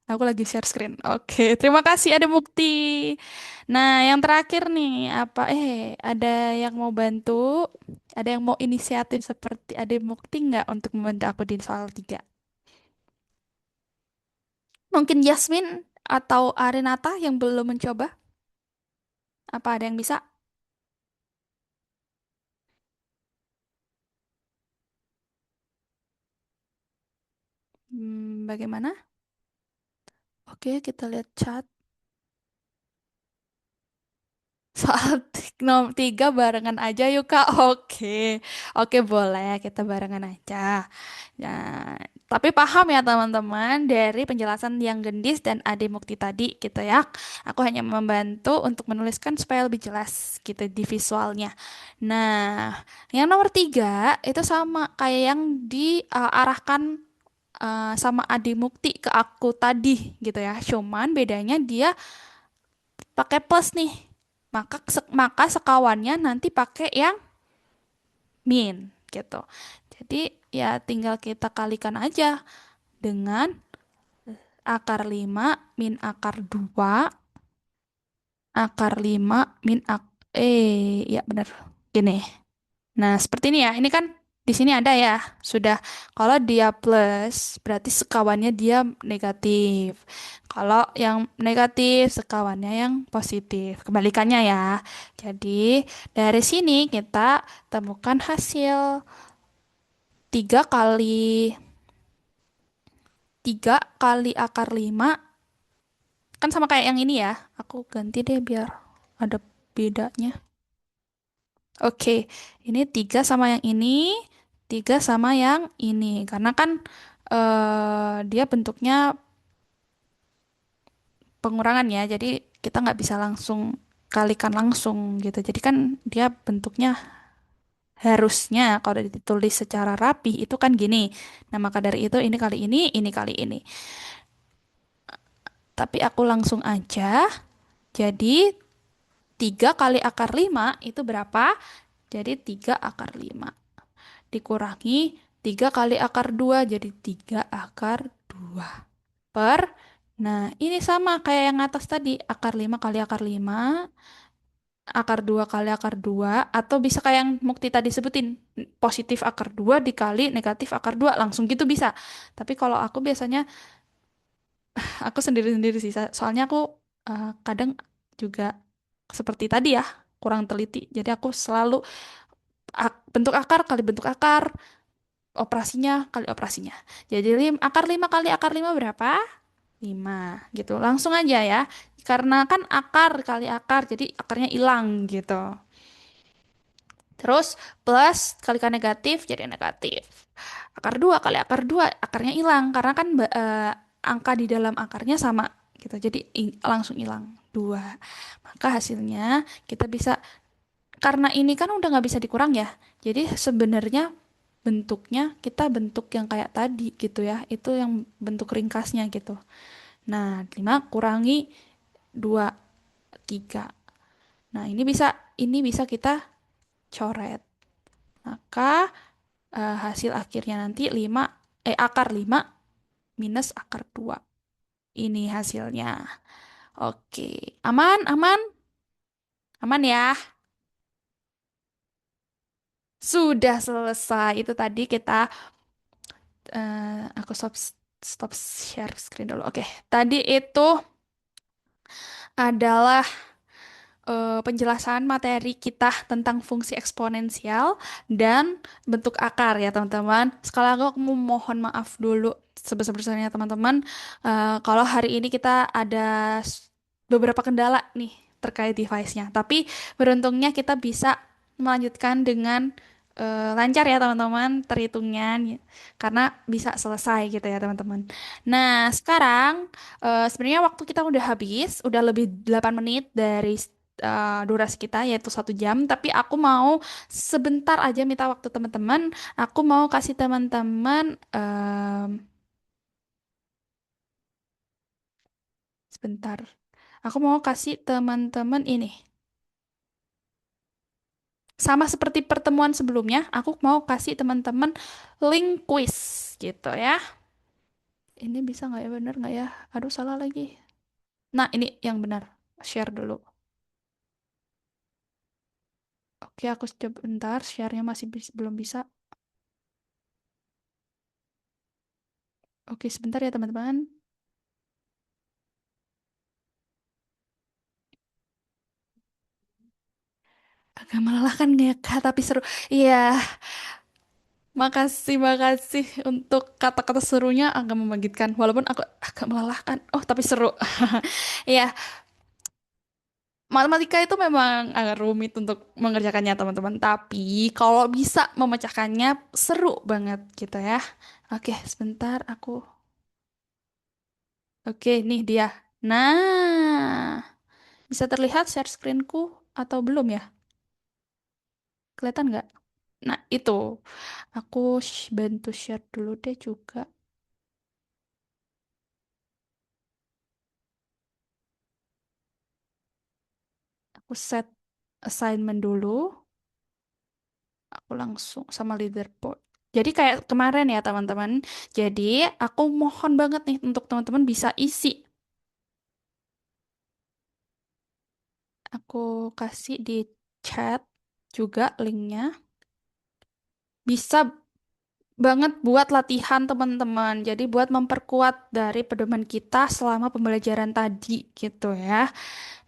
Aku lagi share screen. Oke, terima kasih ada bukti. Nah, yang terakhir nih, apa? Ada yang mau bantu? Ada yang mau inisiatif seperti ada bukti nggak untuk membantu aku di soal 3? Mungkin Yasmin atau Arenata yang belum mencoba? Apa ada yang bisa? Bagaimana? Oke, kita lihat chat. Soal nomor 3 barengan aja yuk Kak. Oke. Oke, boleh kita barengan aja. Nah, tapi paham ya teman-teman dari penjelasan yang Gendis dan Ade Mukti tadi gitu ya. Aku hanya membantu untuk menuliskan supaya lebih jelas gitu di visualnya. Nah, yang nomor 3 itu sama kayak yang diarahkan sama Ade Mukti ke aku tadi gitu ya. Cuman bedanya dia pakai plus nih. Maka sekawannya nanti pakai yang min gitu. Jadi ya tinggal kita kalikan aja dengan akar 5 min akar 2 akar 5 min ya benar. Gini. Nah, seperti ini ya. Ini kan di sini ada ya. Sudah. Kalau dia plus, berarti sekawannya dia negatif. Kalau yang negatif, sekawannya yang positif. Kebalikannya ya. Jadi, dari sini kita temukan hasil 3 kali 3 kali akar 5 kan sama kayak yang ini ya. Aku ganti deh biar ada bedanya. Oke, ini 3 sama yang ini, 3 sama yang ini. Karena kan dia bentuknya pengurangan ya, jadi kita nggak bisa langsung kalikan langsung gitu. Jadi kan dia bentuknya harusnya kalau ditulis secara rapi itu kan gini. Nah, maka dari itu ini kali ini. Tapi aku langsung aja. Jadi 3 kali akar 5 itu berapa? Jadi 3 akar 5 dikurangi 3 kali akar 2 jadi 3 akar 2 per. Nah, ini sama kayak yang atas tadi, akar 5 kali akar 5 akar 2 kali akar 2 atau bisa kayak yang Mukti tadi sebutin, positif akar 2 dikali negatif akar 2 langsung gitu bisa. Tapi kalau aku biasanya aku sendiri-sendiri sih, soalnya aku kadang juga seperti tadi ya, kurang teliti. Jadi aku selalu bentuk akar kali bentuk akar, operasinya kali operasinya. Jadi akar 5 kali akar 5 berapa? 5 gitu. Langsung aja ya. Karena kan akar kali akar, jadi akarnya hilang gitu. Terus plus kalikan negatif jadi negatif. Akar 2 kali akar 2 akarnya hilang. Karena kan angka di dalam akarnya sama gitu. Jadi langsung hilang 2. Maka hasilnya kita bisa, karena ini kan udah nggak bisa dikurang ya. Jadi sebenarnya bentuknya kita bentuk yang kayak tadi gitu ya. Itu yang bentuk ringkasnya gitu. Nah, 5 kurangi 2 3. Nah, ini bisa ini bisa kita coret. Maka hasil akhirnya nanti akar 5 minus akar 2. Ini hasilnya. Oke, aman, aman, aman ya. Sudah selesai. Itu tadi aku stop stop share screen dulu. Oke, tadi itu adalah penjelasan materi kita tentang fungsi eksponensial dan bentuk akar ya teman-teman. Sekali lagi aku mau mohon maaf dulu sebesar-besarnya teman-teman kalau hari ini kita ada beberapa kendala nih terkait device-nya. Tapi beruntungnya kita bisa melanjutkan dengan lancar ya teman-teman terhitungnya karena bisa selesai gitu ya teman-teman. Nah, sekarang sebenarnya waktu kita udah habis, udah lebih 8 menit dari durasi kita yaitu 1 jam. Tapi aku mau sebentar aja minta waktu teman-teman. Aku mau kasih teman-teman sebentar. Aku mau kasih teman-teman ini. Sama seperti pertemuan sebelumnya, aku mau kasih teman-teman link quiz gitu ya. Ini bisa nggak ya bener nggak ya? Aduh salah lagi. Nah ini yang benar. Share dulu. Oke aku coba bentar. Share-nya masih belum bisa. Oke sebentar ya teman-teman. Agak melelahkan ya Kak, tapi seru. Iya, makasih, makasih untuk kata-kata serunya agak membangkitkan. Walaupun aku agak melelahkan. Oh, tapi seru. Iya, matematika itu memang agak rumit untuk mengerjakannya teman-teman. Tapi kalau bisa memecahkannya seru banget gitu ya. Oke, sebentar aku. Oke, nih dia. Nah, bisa terlihat share screenku atau belum ya? Kelihatan nggak? Nah, itu. Aku bantu share dulu deh juga. Aku set assignment dulu. Aku langsung sama leaderboard. Jadi kayak kemarin ya teman-teman. Jadi aku mohon banget nih untuk teman-teman bisa isi. Aku kasih di chat juga linknya. Bisa banget buat latihan teman-teman. Jadi buat memperkuat dari pedoman kita selama pembelajaran tadi gitu ya.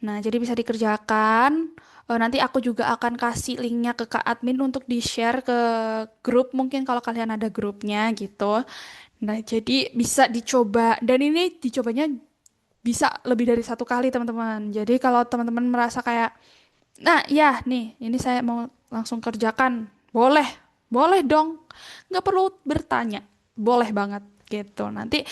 Nah, jadi bisa dikerjakan. Nanti aku juga akan kasih linknya ke Kak Admin untuk di-share ke grup mungkin kalau kalian ada grupnya gitu. Nah, jadi bisa dicoba. Dan ini dicobanya bisa lebih dari 1 kali teman-teman. Jadi kalau teman-teman merasa kayak nah, ya, nih, ini saya mau langsung kerjakan. Boleh, boleh dong. Nggak perlu bertanya. Boleh banget gitu. Nanti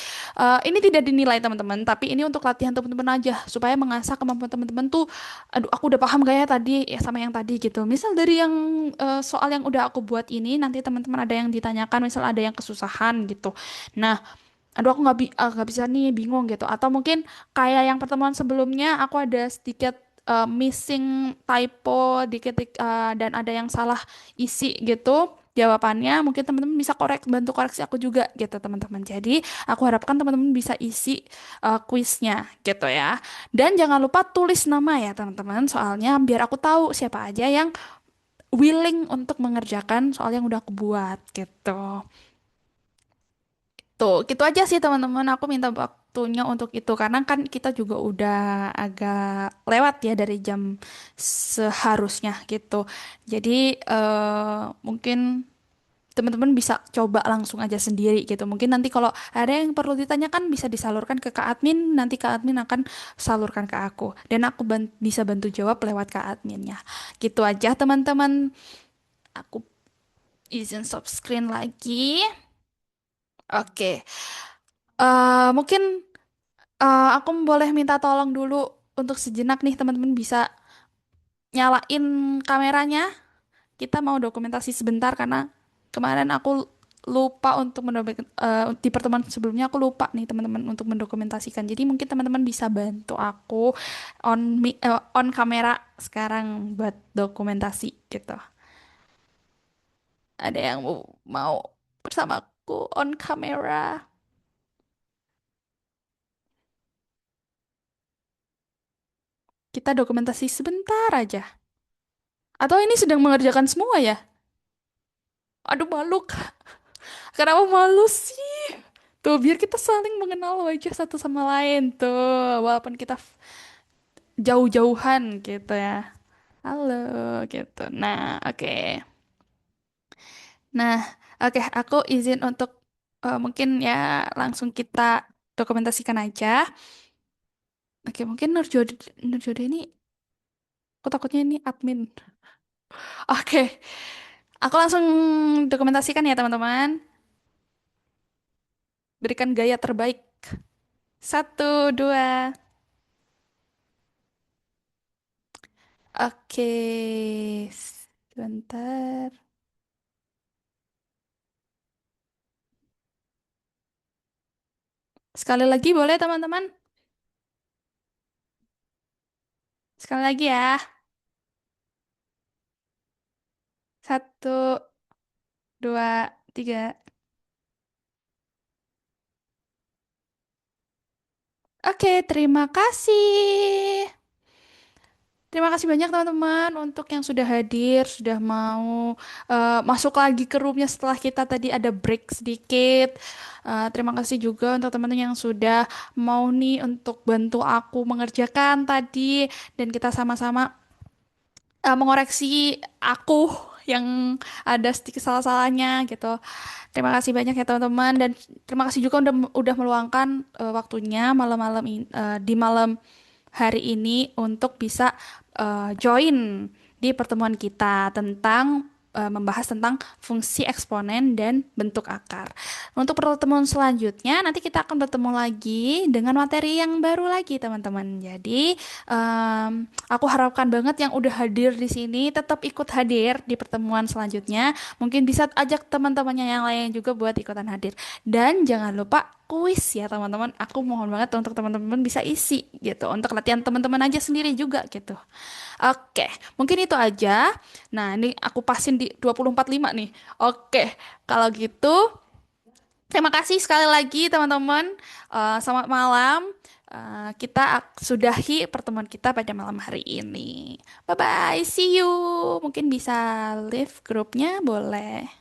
ini tidak dinilai teman-teman, tapi ini untuk latihan teman-teman aja supaya mengasah kemampuan teman-teman tuh. Aduh, aku udah paham gak ya tadi ya sama yang tadi gitu. Misal dari yang soal yang udah aku buat ini, nanti teman-teman ada yang ditanyakan, misal ada yang kesusahan gitu. Nah, aduh aku nggak bisa nih bingung gitu atau mungkin kayak yang pertemuan sebelumnya aku ada sedikit missing typo dikit dan ada yang salah isi gitu jawabannya mungkin teman-teman bisa bantu koreksi aku juga gitu teman-teman jadi aku harapkan teman-teman bisa isi kuisnya gitu ya dan jangan lupa tulis nama ya teman-teman soalnya biar aku tahu siapa aja yang willing untuk mengerjakan soal yang udah aku buat gitu. Tuh, gitu aja sih teman-teman. Aku minta waktunya untuk itu karena kan kita juga udah agak lewat ya dari jam seharusnya gitu. Jadi mungkin teman-teman bisa coba langsung aja sendiri gitu. Mungkin nanti kalau ada yang perlu ditanyakan bisa disalurkan ke Kak Admin, nanti Kak Admin akan salurkan ke aku dan aku bisa bantu jawab lewat Kak Adminnya. Gitu aja teman-teman. Aku izin stop screen lagi. Oke. Mungkin aku boleh minta tolong dulu untuk sejenak nih teman-teman bisa nyalain kameranya. Kita mau dokumentasi sebentar karena kemarin aku lupa untuk di pertemuan sebelumnya aku lupa nih teman-teman untuk mendokumentasikan. Jadi mungkin teman-teman bisa bantu aku on kamera sekarang buat dokumentasi gitu. Ada yang mau bersamaku on kamera? Kita dokumentasi sebentar aja. Atau ini sedang mengerjakan semua ya? Aduh malu. Kenapa malu sih? Tuh, biar kita saling mengenal wajah satu sama lain tuh. Walaupun kita jauh-jauhan gitu ya. Halo gitu. Nah, oke. Nah, oke, aku izin untuk mungkin ya langsung kita dokumentasikan aja. Oke, mungkin Nurjode ini aku takutnya ini admin. Oke, aku langsung dokumentasikan ya teman-teman. Berikan gaya terbaik. Satu, dua. Oke, sebentar. Sekali lagi boleh teman-teman? Sekali lagi ya. Satu, dua, tiga. Oke, terima kasih. Terima kasih banyak teman-teman untuk yang sudah hadir, sudah mau masuk lagi ke roomnya setelah kita tadi ada break sedikit. Terima kasih juga untuk teman-teman yang sudah mau nih untuk bantu aku mengerjakan tadi dan kita sama-sama mengoreksi aku yang ada sedikit salah-salahnya gitu. Terima kasih banyak ya teman-teman dan terima kasih juga udah meluangkan waktunya di malam hari ini untuk bisa join di pertemuan kita tentang membahas tentang fungsi eksponen dan bentuk akar. Untuk pertemuan selanjutnya nanti kita akan bertemu lagi dengan materi yang baru lagi teman-teman. Jadi aku harapkan banget yang udah hadir di sini tetap ikut hadir di pertemuan selanjutnya. Mungkin bisa ajak teman-temannya yang lain juga buat ikutan hadir. Dan jangan lupa kuis ya teman-teman. Aku mohon banget untuk teman-teman bisa isi gitu. Untuk latihan teman-teman aja sendiri juga gitu. Oke, mungkin itu aja. Nah, ini aku pasin di 2045 nih. Oke, kalau gitu terima kasih sekali lagi teman-teman. Selamat malam. Kita sudahi pertemuan kita pada malam hari ini. Bye-bye, see you. Mungkin bisa leave grupnya boleh.